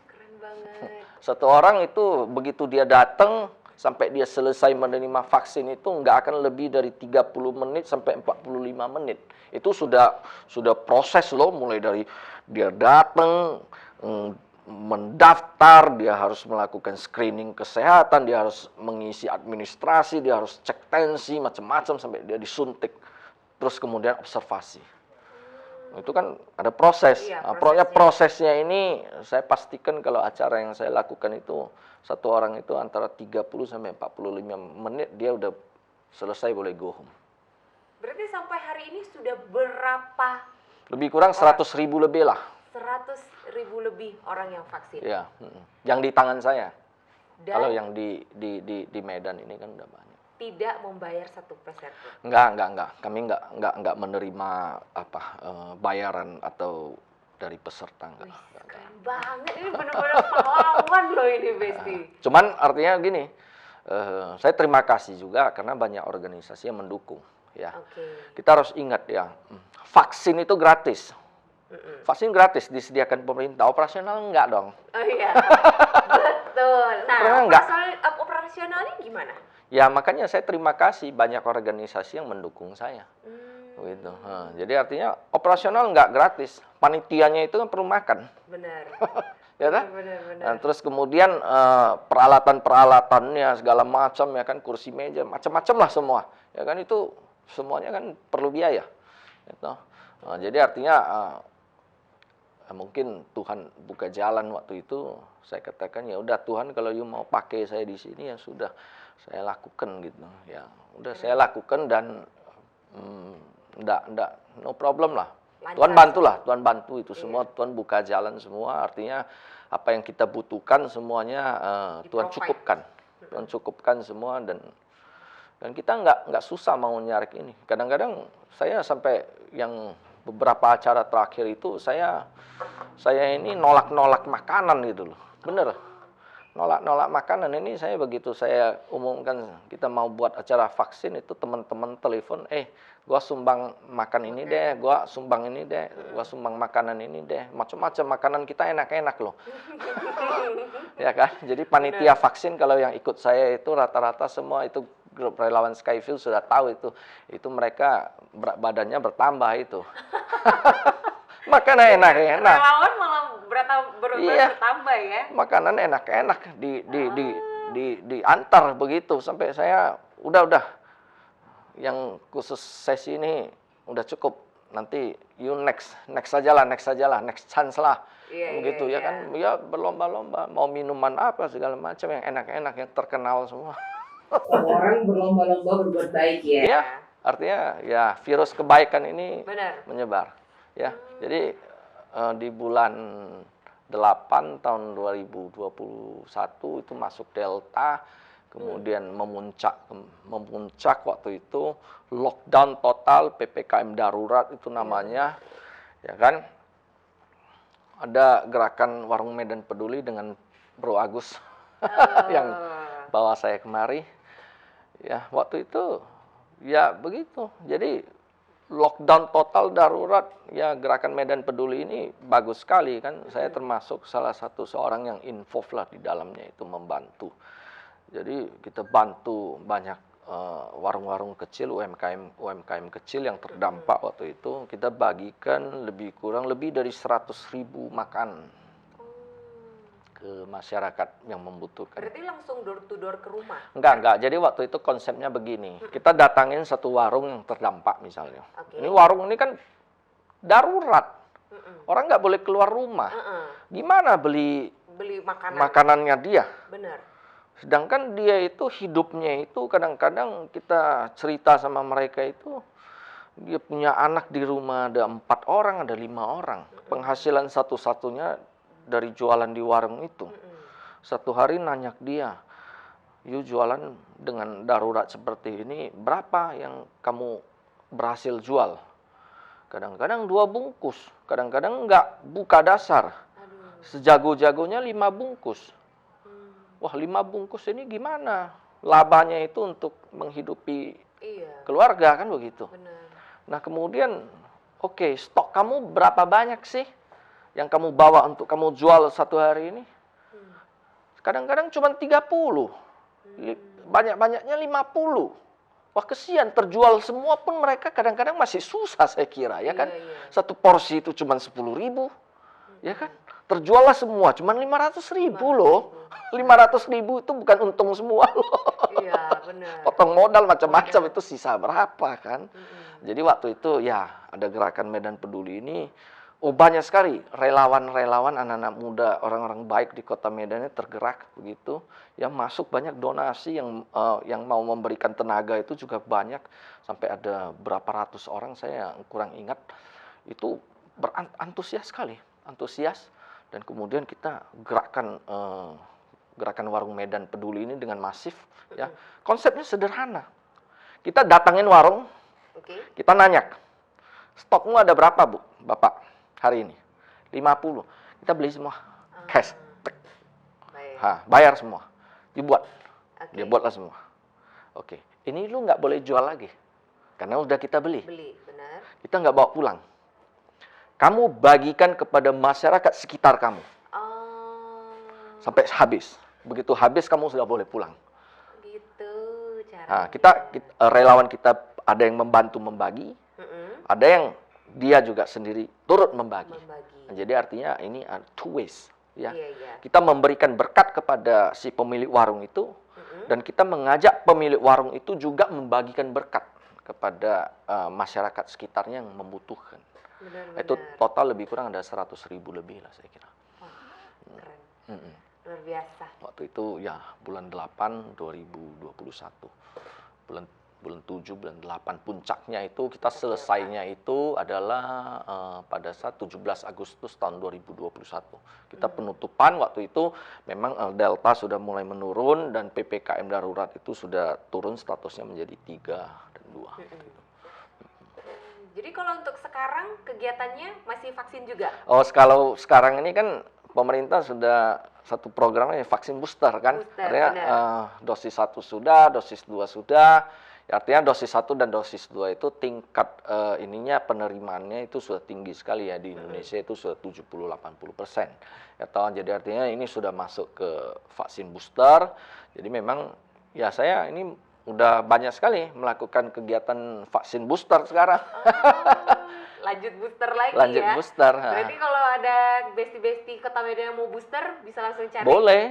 Keren banget. Satu orang itu begitu dia datang sampai dia selesai menerima vaksin itu nggak akan lebih dari 30 menit sampai 45 menit. Itu sudah proses loh, mulai dari dia datang, mendaftar, dia harus melakukan screening kesehatan, dia harus mengisi administrasi, dia harus cek tensi, macam-macam sampai dia disuntik. Terus kemudian observasi. Itu kan ada proses. Iya, prosesnya ini saya pastikan kalau acara yang saya lakukan itu satu orang itu antara 30 sampai 45 menit dia udah selesai, boleh go home. Berarti sampai hari ini sudah berapa? Lebih kurang 100.000 lebih lah. 100.000 lebih orang yang vaksin. Ya, yang di tangan saya. Dan kalau yang di Medan ini kan udah banyak. Tidak membayar 1% pun. Enggak. Kami enggak menerima bayaran atau dari peserta, enggak. Keren banget, ini benar-benar pahlawan loh ini, Besti. Cuman artinya gini, saya terima kasih juga karena banyak organisasi yang mendukung, ya. Kita harus ingat ya, vaksin itu gratis. Vaksin gratis disediakan pemerintah, operasional enggak dong. Oh iya, betul. Nah, operasionalnya gimana? Ya makanya saya terima kasih banyak organisasi yang mendukung saya. Gitu. Jadi artinya operasional nggak gratis, panitianya itu kan perlu makan. Benar. Ya kan? Benar. Nah, terus kemudian peralatan-peralatannya segala macam ya kan, kursi meja macam-macam lah semua. Ya kan itu semuanya kan perlu biaya. Gitu. Jadi artinya mungkin Tuhan buka jalan waktu itu, saya katakan ya udah Tuhan kalau you mau pakai saya di sini ya sudah. Saya lakukan gitu, ya udah saya lakukan dan enggak no problem lah. Tuhan bantulah, Tuhan bantu itu semua, Tuhan buka jalan semua. Artinya apa yang kita butuhkan semuanya Tuhan cukupkan semua dan kita nggak susah mau nyari ini. Kadang-kadang saya sampai yang beberapa acara terakhir itu saya ini nolak makanan gitu loh, bener. nolak makanan ini. Saya begitu saya umumkan kita mau buat acara vaksin itu, teman-teman telepon, gua sumbang makan ini deh, gua sumbang ini deh, gua sumbang makanan ini deh, macam-macam makanan kita enak-enak loh. Ya kan? Jadi panitia vaksin kalau yang ikut saya itu rata-rata semua itu grup relawan Skyfield sudah tahu itu mereka berat badannya bertambah itu. Makanan enak-enak. Relawan malah Iya. bertambah ya. Makanan enak-enak diantar begitu sampai saya udah yang khusus sesi ini udah cukup, nanti you next aja lah, next chance lah. Begitu ya kan, ya berlomba-lomba mau minuman apa segala macam yang enak-enak yang terkenal semua. Orang berlomba-lomba berbuat baik ya. Iya, artinya ya virus kebaikan ini Benar. menyebar. Ya, jadi di bulan 8 tahun 2021 itu masuk Delta, kemudian memuncak waktu itu lockdown total, PPKM darurat itu namanya, ya kan? Ada gerakan Warung Medan Peduli dengan Bro Agus yang bawa saya kemari. Ya, waktu itu ya begitu. Jadi lockdown total darurat, ya gerakan Medan Peduli ini bagus sekali kan. Saya termasuk salah satu seorang yang involved lah di dalamnya, itu membantu. Jadi kita bantu banyak warung-warung kecil, UMKM kecil yang terdampak waktu itu. Kita bagikan kurang lebih dari 100.000 makan ke masyarakat yang membutuhkan. Berarti langsung door to door ke rumah? Enggak. Jadi waktu itu konsepnya begini. Kita datangin satu warung yang terdampak misalnya. Ini warung ini kan darurat. Orang nggak boleh keluar rumah. Gimana beli makanannya dia? Benar. Sedangkan dia itu hidupnya itu kadang-kadang kita cerita sama mereka itu dia punya anak di rumah ada 4 orang, ada 5 orang. Penghasilan satu-satunya dari jualan di warung itu. Satu hari nanya dia, "You jualan dengan darurat seperti ini, berapa yang kamu berhasil jual?" Kadang-kadang 2 bungkus, kadang-kadang enggak, buka dasar. Sejago-jagonya 5 bungkus. Wah, 5 bungkus ini gimana? Labanya itu untuk menghidupi keluarga kan begitu. Benar. Nah kemudian, oke, stok kamu berapa banyak sih yang kamu bawa untuk kamu jual satu hari ini? Kadang-kadang cuma 30. Banyak-banyaknya 50. Wah kesian, terjual semua pun mereka kadang-kadang masih susah saya kira ya kan. Satu porsi itu cuma 10.000. Ya kan? Terjuallah semua, cuma 500.000 loh. 500.000 itu bukan untung semua loh. Iya, benar. Potong modal macam-macam itu sisa berapa kan. Jadi waktu itu ya ada gerakan Medan Peduli ini. Banyak sekali relawan-relawan, anak-anak muda, orang-orang baik di Kota Medan ini tergerak begitu. Yang masuk banyak donasi yang mau memberikan tenaga itu juga banyak. Sampai ada berapa ratus orang, saya kurang ingat. Itu berantusias sekali, antusias. Dan kemudian kita gerakan Warung Medan Peduli ini dengan masif. Ya, konsepnya sederhana. Kita datangin warung, kita nanya, stokmu ada berapa Bu, Bapak, hari ini? 50. Kita beli semua, cash. Bayar semua, dibuat. Dia buatlah semua. Oke, ini lu nggak boleh jual lagi, karena udah kita beli. Benar. Kita nggak bawa pulang. Kamu bagikan kepada masyarakat sekitar kamu. Sampai habis. Begitu habis kamu sudah boleh pulang. Gitu Nah, caranya. relawan kita ada yang membantu membagi, ada yang dia juga sendiri turut membagi. Nah, jadi artinya ini two ways. Ya. Kita memberikan berkat kepada si pemilik warung itu, dan kita mengajak pemilik warung itu juga membagikan berkat kepada masyarakat sekitarnya yang membutuhkan. Benar. Itu total lebih kurang ada 100.000 lebih lah saya kira. Keren. Luar biasa. Waktu itu ya bulan 8 2021. Bulan 7, bulan 8 puncaknya itu kita selesainya itu adalah pada saat 17 Agustus tahun 2021. Kita penutupan waktu itu memang Delta sudah mulai menurun dan PPKM darurat itu sudah turun statusnya menjadi 3 dan 2. Jadi kalau untuk sekarang kegiatannya masih vaksin juga? Kalau sekarang ini kan pemerintah sudah satu programnya vaksin booster kan. Booster, Artinya benar. dosis 1 sudah, dosis 2 sudah. Ya, artinya dosis 1 dan dosis 2 itu tingkat ininya penerimaannya itu sudah tinggi sekali ya di Indonesia, itu sudah 70-80%. Ya toh, jadi artinya ini sudah masuk ke vaksin booster. Jadi memang ya saya ini udah banyak sekali melakukan kegiatan vaksin booster sekarang. Lanjut booster lagi Lanjut ya. booster. Berarti kalau ada besti-besti Kota Medan yang mau booster bisa langsung cari. Boleh,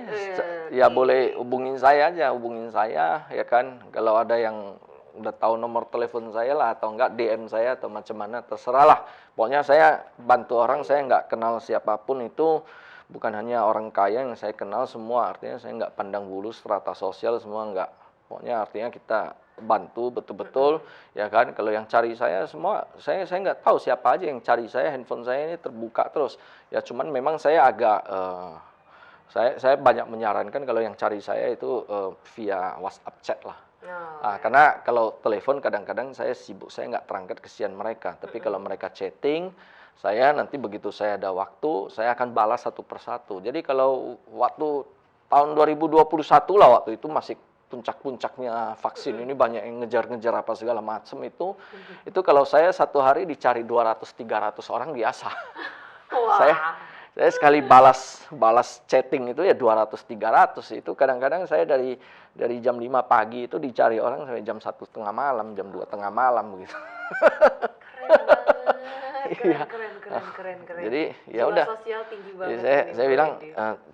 ya Oke. boleh hubungin saya aja, hubungin saya ya kan. Kalau ada yang udah tahu nomor telepon saya lah atau enggak DM saya atau macam mana terserah lah. Pokoknya saya bantu orang, saya nggak kenal siapapun itu, bukan hanya orang kaya yang saya kenal semua. Artinya saya nggak pandang bulu strata sosial semua nggak. Pokoknya artinya kita bantu betul-betul ya kan. Kalau yang cari saya semua, saya nggak tahu siapa aja yang cari saya, handphone saya ini terbuka terus. Ya cuman memang saya agak saya banyak menyarankan kalau yang cari saya itu via WhatsApp chat lah. Karena kalau telepon kadang-kadang saya sibuk, saya nggak terangkat, kesian mereka. Tapi kalau mereka chatting, saya nanti begitu saya ada waktu, saya akan balas satu persatu. Jadi kalau waktu tahun 2021 lah, waktu itu masih puncak-puncaknya vaksin ini, banyak yang ngejar-ngejar apa segala macam itu kalau saya satu hari dicari 200-300 orang biasa. Wah. Saya sekali balas chatting itu ya 200-300 itu kadang-kadang saya dari jam 5 pagi itu dicari orang sampai jam 1:30 malam, jam 2 tengah malam begitu. Iya. Keren. Jadi ya Jiwa udah. sosial tinggi Jadi banget. saya bilang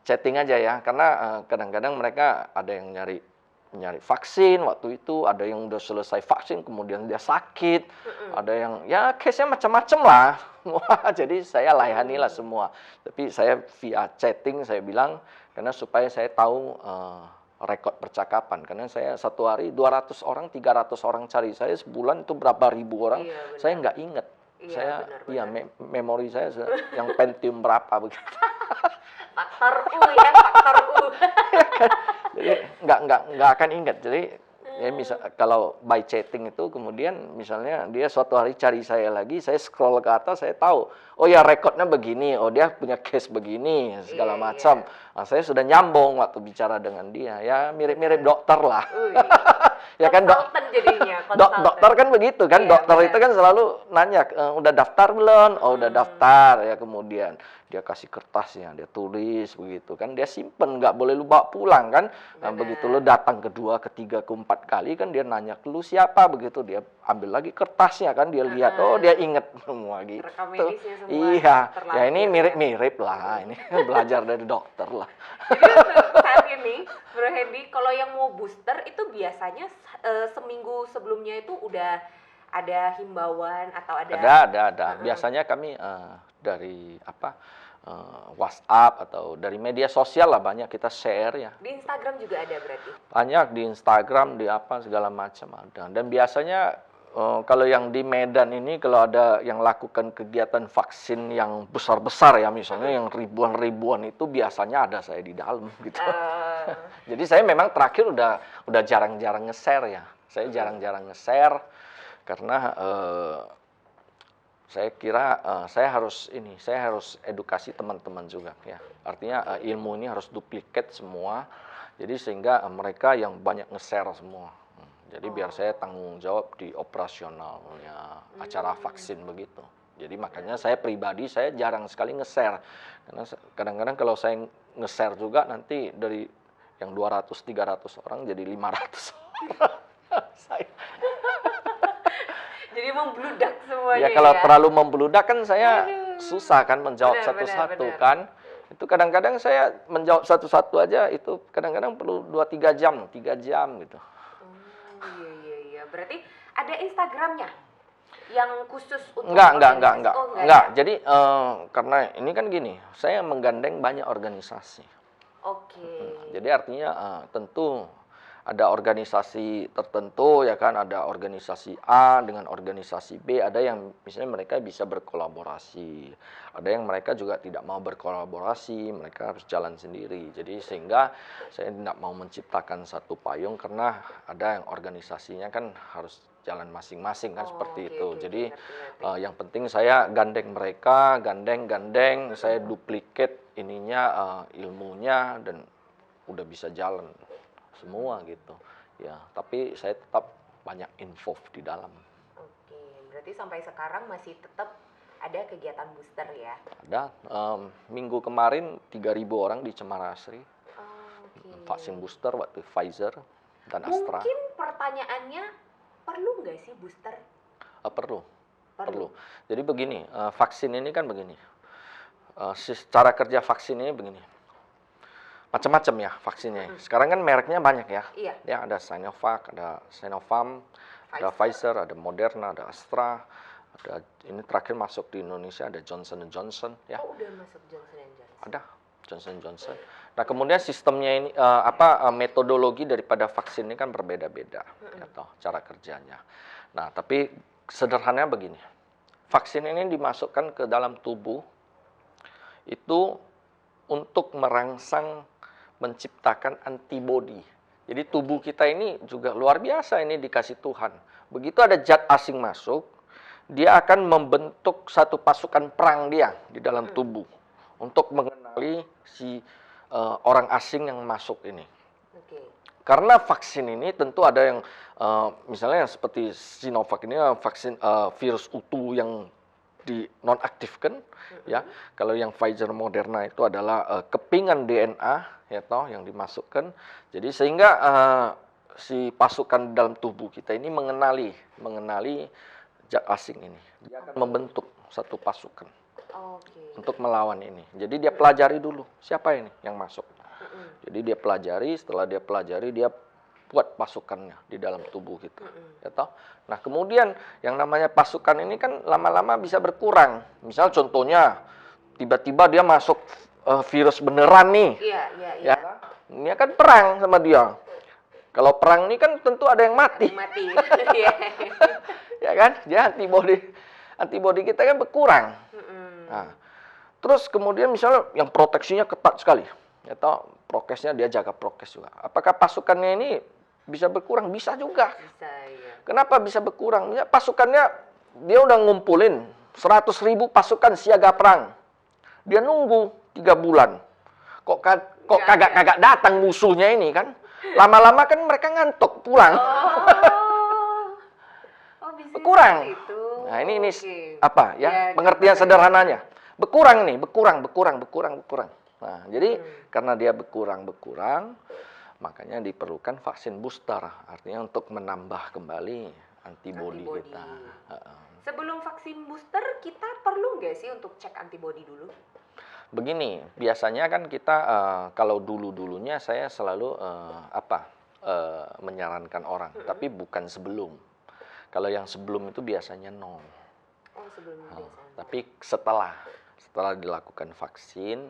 chatting aja ya, karena kadang-kadang mereka ada yang nyari vaksin waktu itu, ada yang udah selesai vaksin kemudian dia sakit, ada yang ya case-nya macam-macam lah. Wah, jadi saya layani lah semua. Tapi saya via chatting saya bilang karena supaya saya tahu rekod percakapan, karena saya satu hari 200 orang, 300 orang cari saya, sebulan itu berapa ribu orang, Iya, saya nggak inget. Iya, Saya benar. memori saya yang Pentium berapa begitu. Faktor U ya, faktor U. Jadi nggak akan ingat. Jadi ya misal kalau by chatting itu kemudian misalnya dia suatu hari cari saya lagi, saya scroll ke atas, saya tahu oh ya rekodnya begini, oh dia punya case begini segala Iya. macam. Nah, saya sudah nyambung waktu bicara dengan dia, ya mirip-mirip dokter lah. Ya kan Konsultan jadinya, konsultan. dokter kan begitu kan, Iya, dokter benar. itu kan selalu nanya udah daftar belum? Oh udah daftar ya, kemudian dia kasih kertasnya, dia tulis begitu kan, dia simpen, nggak boleh lu bawa pulang kan. Nah, begitu lu datang kedua, ketiga, keempat kali kan dia nanya lu siapa begitu, dia ambil lagi kertasnya kan, dia lihat oh dia inget semua gitu. Rekam medisnya semua Iya, ya terlampir ini ya. mirip-mirip lah, ini belajar dari dokter lah. Jadi untuk saat ini, Bro Hendy, kalau yang mau booster itu biasanya seminggu sebelumnya itu udah ada himbauan atau ada? Ada. Biasanya kami dari WhatsApp atau dari media sosial lah, banyak kita share ya. Di Instagram juga ada berarti? Banyak di Instagram, di apa segala macam ada. Dan biasanya kalau yang di Medan ini kalau ada yang lakukan kegiatan vaksin yang besar-besar ya, misalnya yang ribuan-ribuan itu biasanya ada saya di dalam gitu. Jadi saya memang terakhir udah jarang-jarang nge-share ya. Saya jarang-jarang nge-share karena saya kira saya harus edukasi teman-teman juga ya. Artinya ilmu ini harus duplikat semua. Jadi sehingga mereka yang banyak nge-share semua. Jadi biar saya tanggung jawab di operasionalnya acara vaksin begitu. Jadi makanya saya pribadi saya jarang sekali nge-share. Karena kadang-kadang kalau saya nge-share juga nanti dari yang 200-300 orang jadi 500 orang. Saya Jadi membludak semuanya ya kalau ya? terlalu membludak kan saya susah kan menjawab Benar, satu-satu benar. kan. Itu kadang-kadang saya menjawab satu-satu aja itu kadang-kadang perlu 2-3 jam, 3 jam gitu. Iya. Berarti ada Instagramnya yang khusus untuk Enggak. organisasi? Oh, Enggak. ya? Jadi karena ini kan gini, saya menggandeng banyak organisasi. Oke. Jadi artinya tentu ada organisasi tertentu ya kan, ada organisasi A dengan organisasi B, ada yang misalnya mereka bisa berkolaborasi, ada yang mereka juga tidak mau berkolaborasi, mereka harus jalan sendiri. Jadi sehingga saya tidak mau menciptakan satu payung karena ada yang organisasinya kan harus jalan masing-masing kan, Oh, seperti oke, itu. oke, Jadi ngerti. yang penting saya gandeng mereka, gandeng, saya duplicate ininya, ilmunya, dan udah bisa jalan semua gitu. Ya, tapi saya tetap banyak involved di dalam. Oke, berarti sampai sekarang masih tetap ada kegiatan booster ya? Ada minggu kemarin 3.000 orang di Cemara Asri Oh, oke. vaksin booster waktu Pfizer dan Astra. Mungkin pertanyaannya, perlu nggak sih booster? Perlu. Jadi begini, vaksin ini kan begini. Cara kerja vaksin ini begini. Macam-macam ya vaksinnya. Sekarang kan mereknya banyak ya. Iya. Ya, ada Sinovac, ada Sinopharm, ada Pfizer, ada Moderna, ada Astra, ada ini terakhir masuk di Indonesia ada Johnson & Johnson ya. Oh, udah masuk Johnson & Johnson. Ada Johnson & Johnson. Nah, kemudian sistemnya ini metodologi daripada vaksin ini kan berbeda-beda ya toh, cara kerjanya. Nah, tapi sederhananya begini. Vaksin ini dimasukkan ke dalam tubuh itu untuk merangsang menciptakan antibodi. Jadi tubuh kita ini juga luar biasa, ini dikasih Tuhan. Begitu ada zat asing masuk, dia akan membentuk satu pasukan perang dia di dalam tubuh untuk mengenali si orang asing yang masuk ini. Oke. Karena vaksin ini tentu ada yang misalnya yang seperti Sinovac ini vaksin virus utuh yang di nonaktifkan ya. Kalau yang Pfizer Moderna itu adalah kepingan DNA ya toh yang dimasukkan. Jadi sehingga si pasukan dalam tubuh kita ini mengenali zat asing ini. Dia akan membentuk satu pasukan untuk melawan ini. Jadi dia pelajari dulu siapa ini yang masuk. Jadi dia pelajari, setelah dia pelajari dia buat pasukannya di dalam tubuh kita. Ya toh? Nah, kemudian yang namanya pasukan ini kan lama-lama bisa berkurang. Misal contohnya tiba-tiba dia masuk virus beneran nih. Iya. Ya. Ini kan perang sama dia. Kalau perang ini kan tentu ada yang mati. Mati. Ya kan? Dia antibodi kita kan berkurang. Nah, terus kemudian misalnya yang proteksinya ketat sekali. Ya toh, prokesnya dia jaga prokes juga. Apakah pasukannya ini bisa berkurang? Bisa juga. Bisa, ya. Kenapa bisa berkurang? Ya, pasukannya dia udah ngumpulin 100.000 pasukan siaga perang. Dia nunggu 3 bulan. Kok kagak datang musuhnya ini kan? Lama-lama kan mereka ngantuk pulang. Bisa Berkurang. itu. Nah, ini Oke. apa ya? Ya, Pengertian gitu. sederhananya. Berkurang nih, berkurang. Nah, jadi karena dia berkurang, makanya diperlukan vaksin booster. Artinya untuk menambah kembali antibodi kita. Sebelum vaksin booster, kita perlu nggak sih untuk cek antibodi dulu? Begini, biasanya kan kita kalau dulunya saya selalu menyarankan orang, tapi bukan sebelum. Kalau yang sebelum itu biasanya no. Oh, sebelum biasanya. Tapi setelah dilakukan vaksin,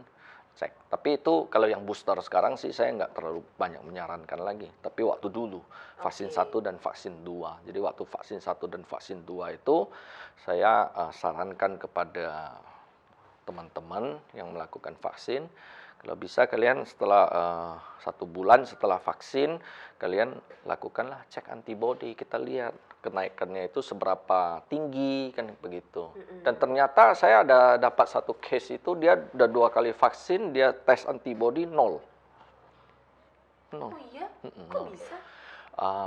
cek. Tapi itu kalau yang booster sekarang sih saya nggak terlalu banyak menyarankan lagi. Tapi waktu dulu vaksin 1 dan vaksin 2. Jadi waktu vaksin 1 dan vaksin 2 itu saya sarankan kepada teman-teman yang melakukan vaksin, kalau bisa kalian setelah 1 bulan setelah vaksin, kalian lakukanlah cek antibodi. Kita lihat kenaikannya itu seberapa tinggi kan begitu. Dan ternyata saya ada dapat satu case itu dia udah 2 kali vaksin, dia tes antibodi 0. Oh iya? Kok bisa?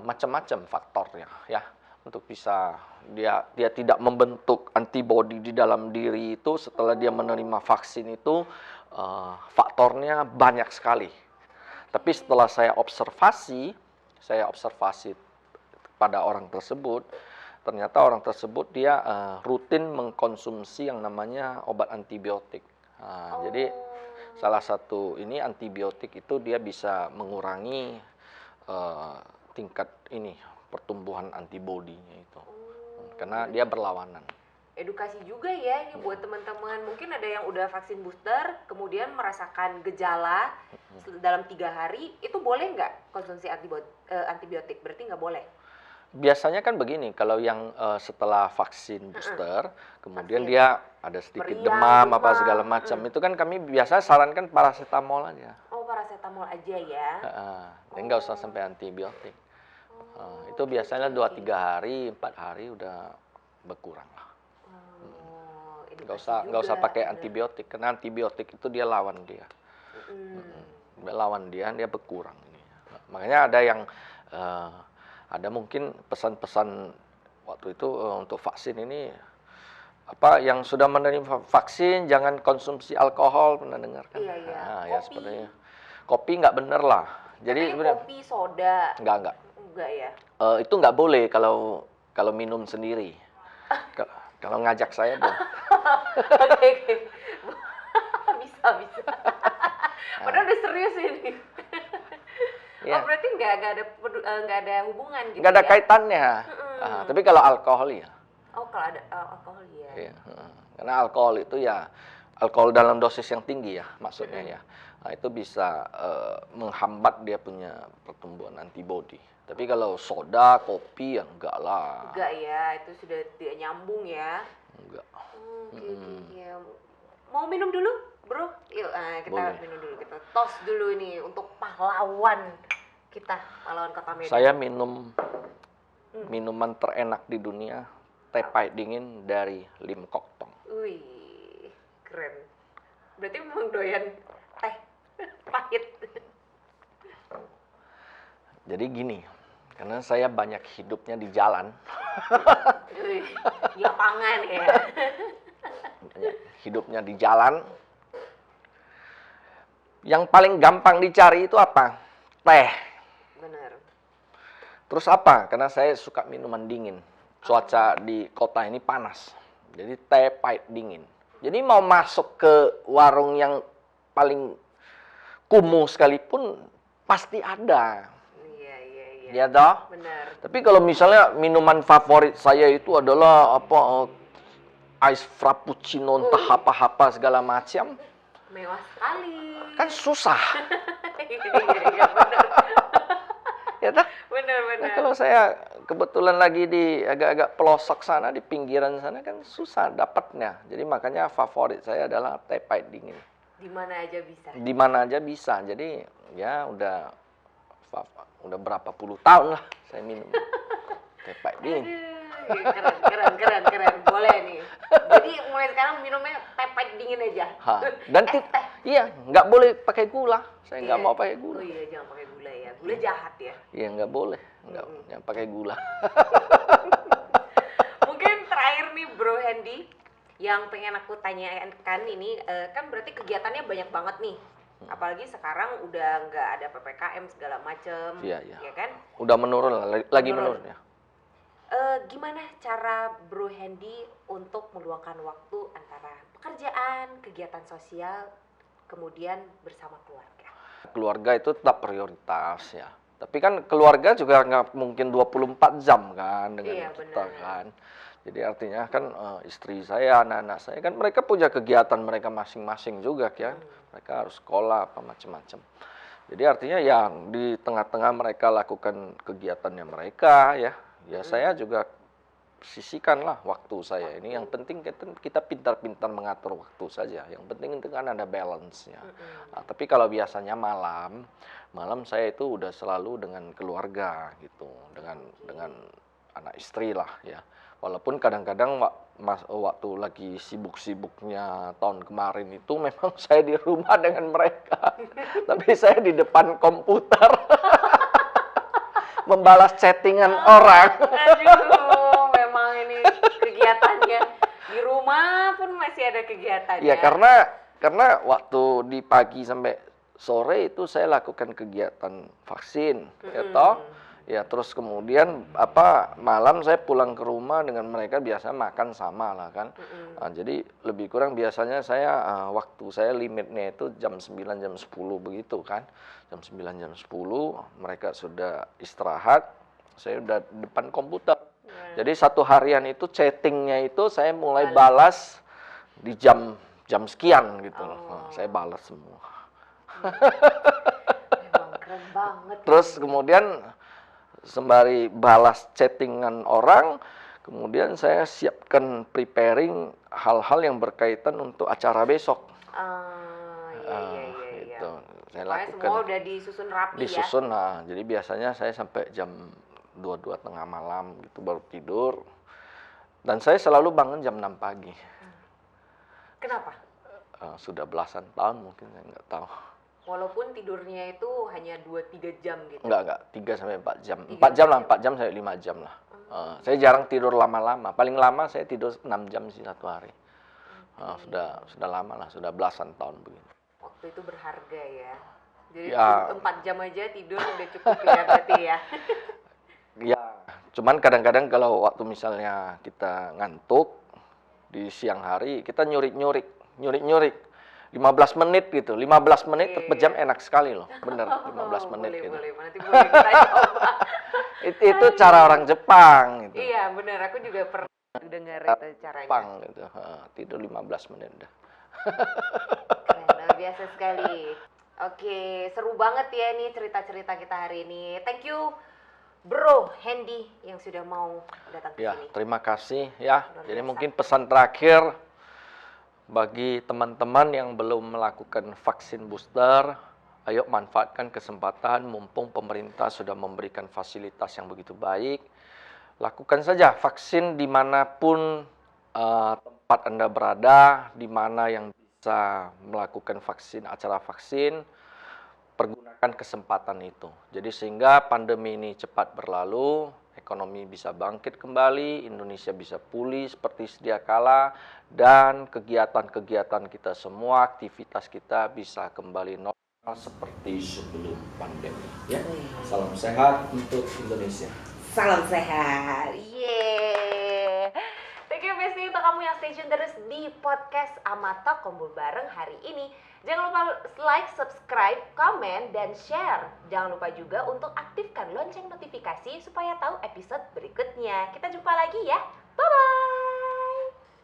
Macam-macam faktornya ya. Untuk bisa dia tidak membentuk antibodi di dalam diri itu setelah dia menerima vaksin itu faktornya banyak sekali. Tapi setelah saya observasi pada orang tersebut, ternyata orang tersebut dia rutin mengkonsumsi yang namanya obat antibiotik. Jadi salah satu ini antibiotik itu dia bisa mengurangi tingkat ini pertumbuhan antibodinya itu, karena dia berlawanan. Edukasi juga ya ini buat teman-teman. Mungkin ada yang udah vaksin booster, kemudian merasakan gejala dalam 3 hari, itu boleh nggak konsumsi antibiotik? Berarti nggak boleh? Biasanya kan begini, kalau yang setelah vaksin booster, kemudian dia ada sedikit demam apa segala macam, itu kan kami biasa sarankan paracetamol aja. Oh, paracetamol aja ya? Nggak usah sampai antibiotik. Itu biasanya oke, 2-3 hari, 4 hari udah berkurang lah. Oh, Nggak edukasi usah juga, pakai bener. antibiotik, karena antibiotik itu dia lawan dia. Mm-mm. Dia lawan dia berkurang ini. Makanya ada yang eh, ada mungkin pesan-pesan waktu itu untuk vaksin ini, apa yang sudah menerima vaksin jangan konsumsi alkohol, pernah dengar kan? Iya, iya. Ya Kopi, sepertinya. Kopi nggak bener lah. Jadi katanya sebenarnya kopi, soda. nggak. Enggak ya? Itu nggak boleh kalau kalau minum sendiri. Kalau ngajak saya dong. Oke, oke. Bisa, bisa. Padahal udah serius ini. Oh, Ya, berarti nggak ada hubungan gitu nggak ada ya? kaitannya. Tapi kalau alkohol ya. Oh, kalau ada alkohol ya. Iya, karena alkohol itu ya alkohol dalam dosis yang tinggi ya maksudnya ya. Nah, itu bisa menghambat dia punya pertumbuhan antibodi. Tapi kalau soda, kopi ya enggak lah. Enggak ya, itu sudah tidak nyambung ya. Enggak. Oke, oke, oke. Mau minum dulu, bro? Yuk, kita Boleh. minum dulu. Kita toast dulu ini untuk pahlawan kita, pahlawan Kota Medan. Saya minum minuman terenak di dunia, teh pahit dingin dari Lim Kok Tong. Wih, keren. Berarti memang doyan teh pahit. Jadi gini, karena saya banyak hidupnya di jalan, Wih, di lapangan ya. banyak hidupnya di jalan, yang paling gampang dicari itu apa? Teh. Bener. Terus apa? Karena saya suka minuman dingin. Cuaca di kota ini panas. Jadi teh pahit dingin. Jadi mau masuk ke warung yang paling kumuh sekalipun pasti ada. Iya, iya, iya. Ya toh? Bener. Tapi kalau misalnya minuman favorit saya itu adalah apa ice frappuccino entah apa-apa segala macam, Mewah sekali. kan susah. Iya, iya, bener. Ya toh? Bener, Nah, bener. kalau saya kebetulan lagi di agak-agak pelosok sana, di pinggiran sana kan susah dapatnya. Jadi makanya favorit saya adalah teh pahit dingin. Di mana aja bisa. Di mana aja bisa. Jadi ya udah berapa puluh tahun lah saya minum teh pahit dingin. Aduh, keren, keren, keren, keren. Boleh nih. Jadi mulai sekarang minumnya teh pahit dingin aja. Dan Es teh. iya, nggak boleh pakai gula. Saya nggak Iya. mau pakai Oh gula. iya, jangan pakai gula ya. Gula jahat ya. Iya, nggak boleh. Nggak pakai gula. Mungkin terakhir nih Bro Hendy, yang pengen aku tanyakan ini, kan berarti kegiatannya banyak banget nih. Apalagi sekarang udah nggak ada PPKM segala macem, Iya, iya. ya kan? Udah menurun lah, lagi Menurun. menurun ya. Gimana cara Bro Hendy untuk meluangkan waktu antara pekerjaan, kegiatan sosial, kemudian bersama keluarga? Keluarga itu tetap prioritas ya. Tapi kan keluarga juga nggak mungkin 24 jam kan dengan Iya, kita benar. kan. Jadi artinya kan istri saya, anak-anak saya kan mereka punya kegiatan mereka masing-masing juga kan. Mereka harus sekolah apa macam-macam. Jadi artinya yang di tengah-tengah mereka lakukan kegiatannya mereka ya. Ya saya juga sisihkanlah waktu saya ini. Yang penting kita pintar-pintar mengatur waktu saja. Yang penting itu kan ada balance-nya. Nah, tapi kalau biasanya malam saya itu udah selalu dengan keluarga gitu, dengan anak istri lah ya. Walaupun kadang-kadang waktu lagi sibuk-sibuknya tahun kemarin itu memang saya di rumah dengan mereka, tapi saya di depan komputer membalas chattingan orang. Aduh, memang ini kegiatannya di rumah pun masih ada kegiatan Ya ya. karena waktu di pagi sampai sore itu saya lakukan kegiatan vaksin, ya toh. Ya terus kemudian malam saya pulang ke rumah dengan mereka biasa makan sama lah kan. Nah, jadi lebih kurang biasanya saya waktu saya limitnya itu jam 9 jam 10 begitu kan. Jam 9 jam 10 mereka sudah istirahat, saya udah depan komputer. Jadi satu harian itu chattingnya itu saya mulai balas di jam sekian gitu loh. Nah, saya balas semua. Memang keren banget. Terus kemudian sembari balas chattingan orang, kemudian saya siapkan preparing hal-hal yang berkaitan untuk acara besok. Iya. Gitu. Saya Pokoknya lakukan. semua udah disusun rapi ya. Disusun, nah, jadi biasanya saya sampai jam 2 tengah malam gitu baru tidur. Dan saya selalu bangun jam 6 pagi. Kenapa? Sudah belasan tahun mungkin, saya nggak tahu. Walaupun tidurnya itu hanya 2-3 jam gitu. Enggak, 3 sampai 4 jam. 3 4 jam lah, jam. 4 jam sampai 5 jam lah. Saya jarang tidur lama-lama. Paling lama saya tidur 6 jam sih satu hari. Sudah lama lah, sudah belasan tahun begini. Waktu itu berharga ya. Jadi Ya. 4 jam aja tidur udah cukup ya berarti ya. Ya, cuman kadang-kadang kalau waktu misalnya kita ngantuk di siang hari, kita nyurik-nyurik. 15 menit gitu, 15 menit per jam enak sekali loh, bener, 15 menit boleh, gitu. boleh. Nanti boleh kita coba. Itu cara orang Jepang gitu. Iya bener, aku juga pernah dengar itu caranya. Jepang gitu, tidur 15 menit udah. Keren, luar biasa sekali. Oke, seru banget ya nih cerita-cerita kita hari ini. Thank you Bro Hendy yang sudah mau datang ke Ya, sini. terima kasih ya. Luar Jadi biasa. mungkin pesan terakhir bagi teman-teman yang belum melakukan vaksin booster, ayo manfaatkan kesempatan mumpung pemerintah sudah memberikan fasilitas yang begitu baik. Lakukan saja vaksin dimanapun tempat Anda berada, di mana yang bisa melakukan vaksin, acara vaksin, pergunakan kesempatan itu. Jadi sehingga pandemi ini cepat berlalu, ekonomi bisa bangkit kembali, Indonesia bisa pulih seperti sedia kala, dan kegiatan-kegiatan kita semua, aktivitas kita bisa kembali normal seperti sebelum pandemi. Ya, salam sehat untuk Indonesia. Salam sehat. Yeay. Thank you Besti untuk kamu yang stay tune terus di podcast Amata Kumpul Bareng hari ini. Jangan lupa like, subscribe, komen, dan share. Jangan lupa juga untuk aktifkan lonceng notifikasi supaya tahu episode berikutnya. Kita jumpa lagi ya. Bye-bye.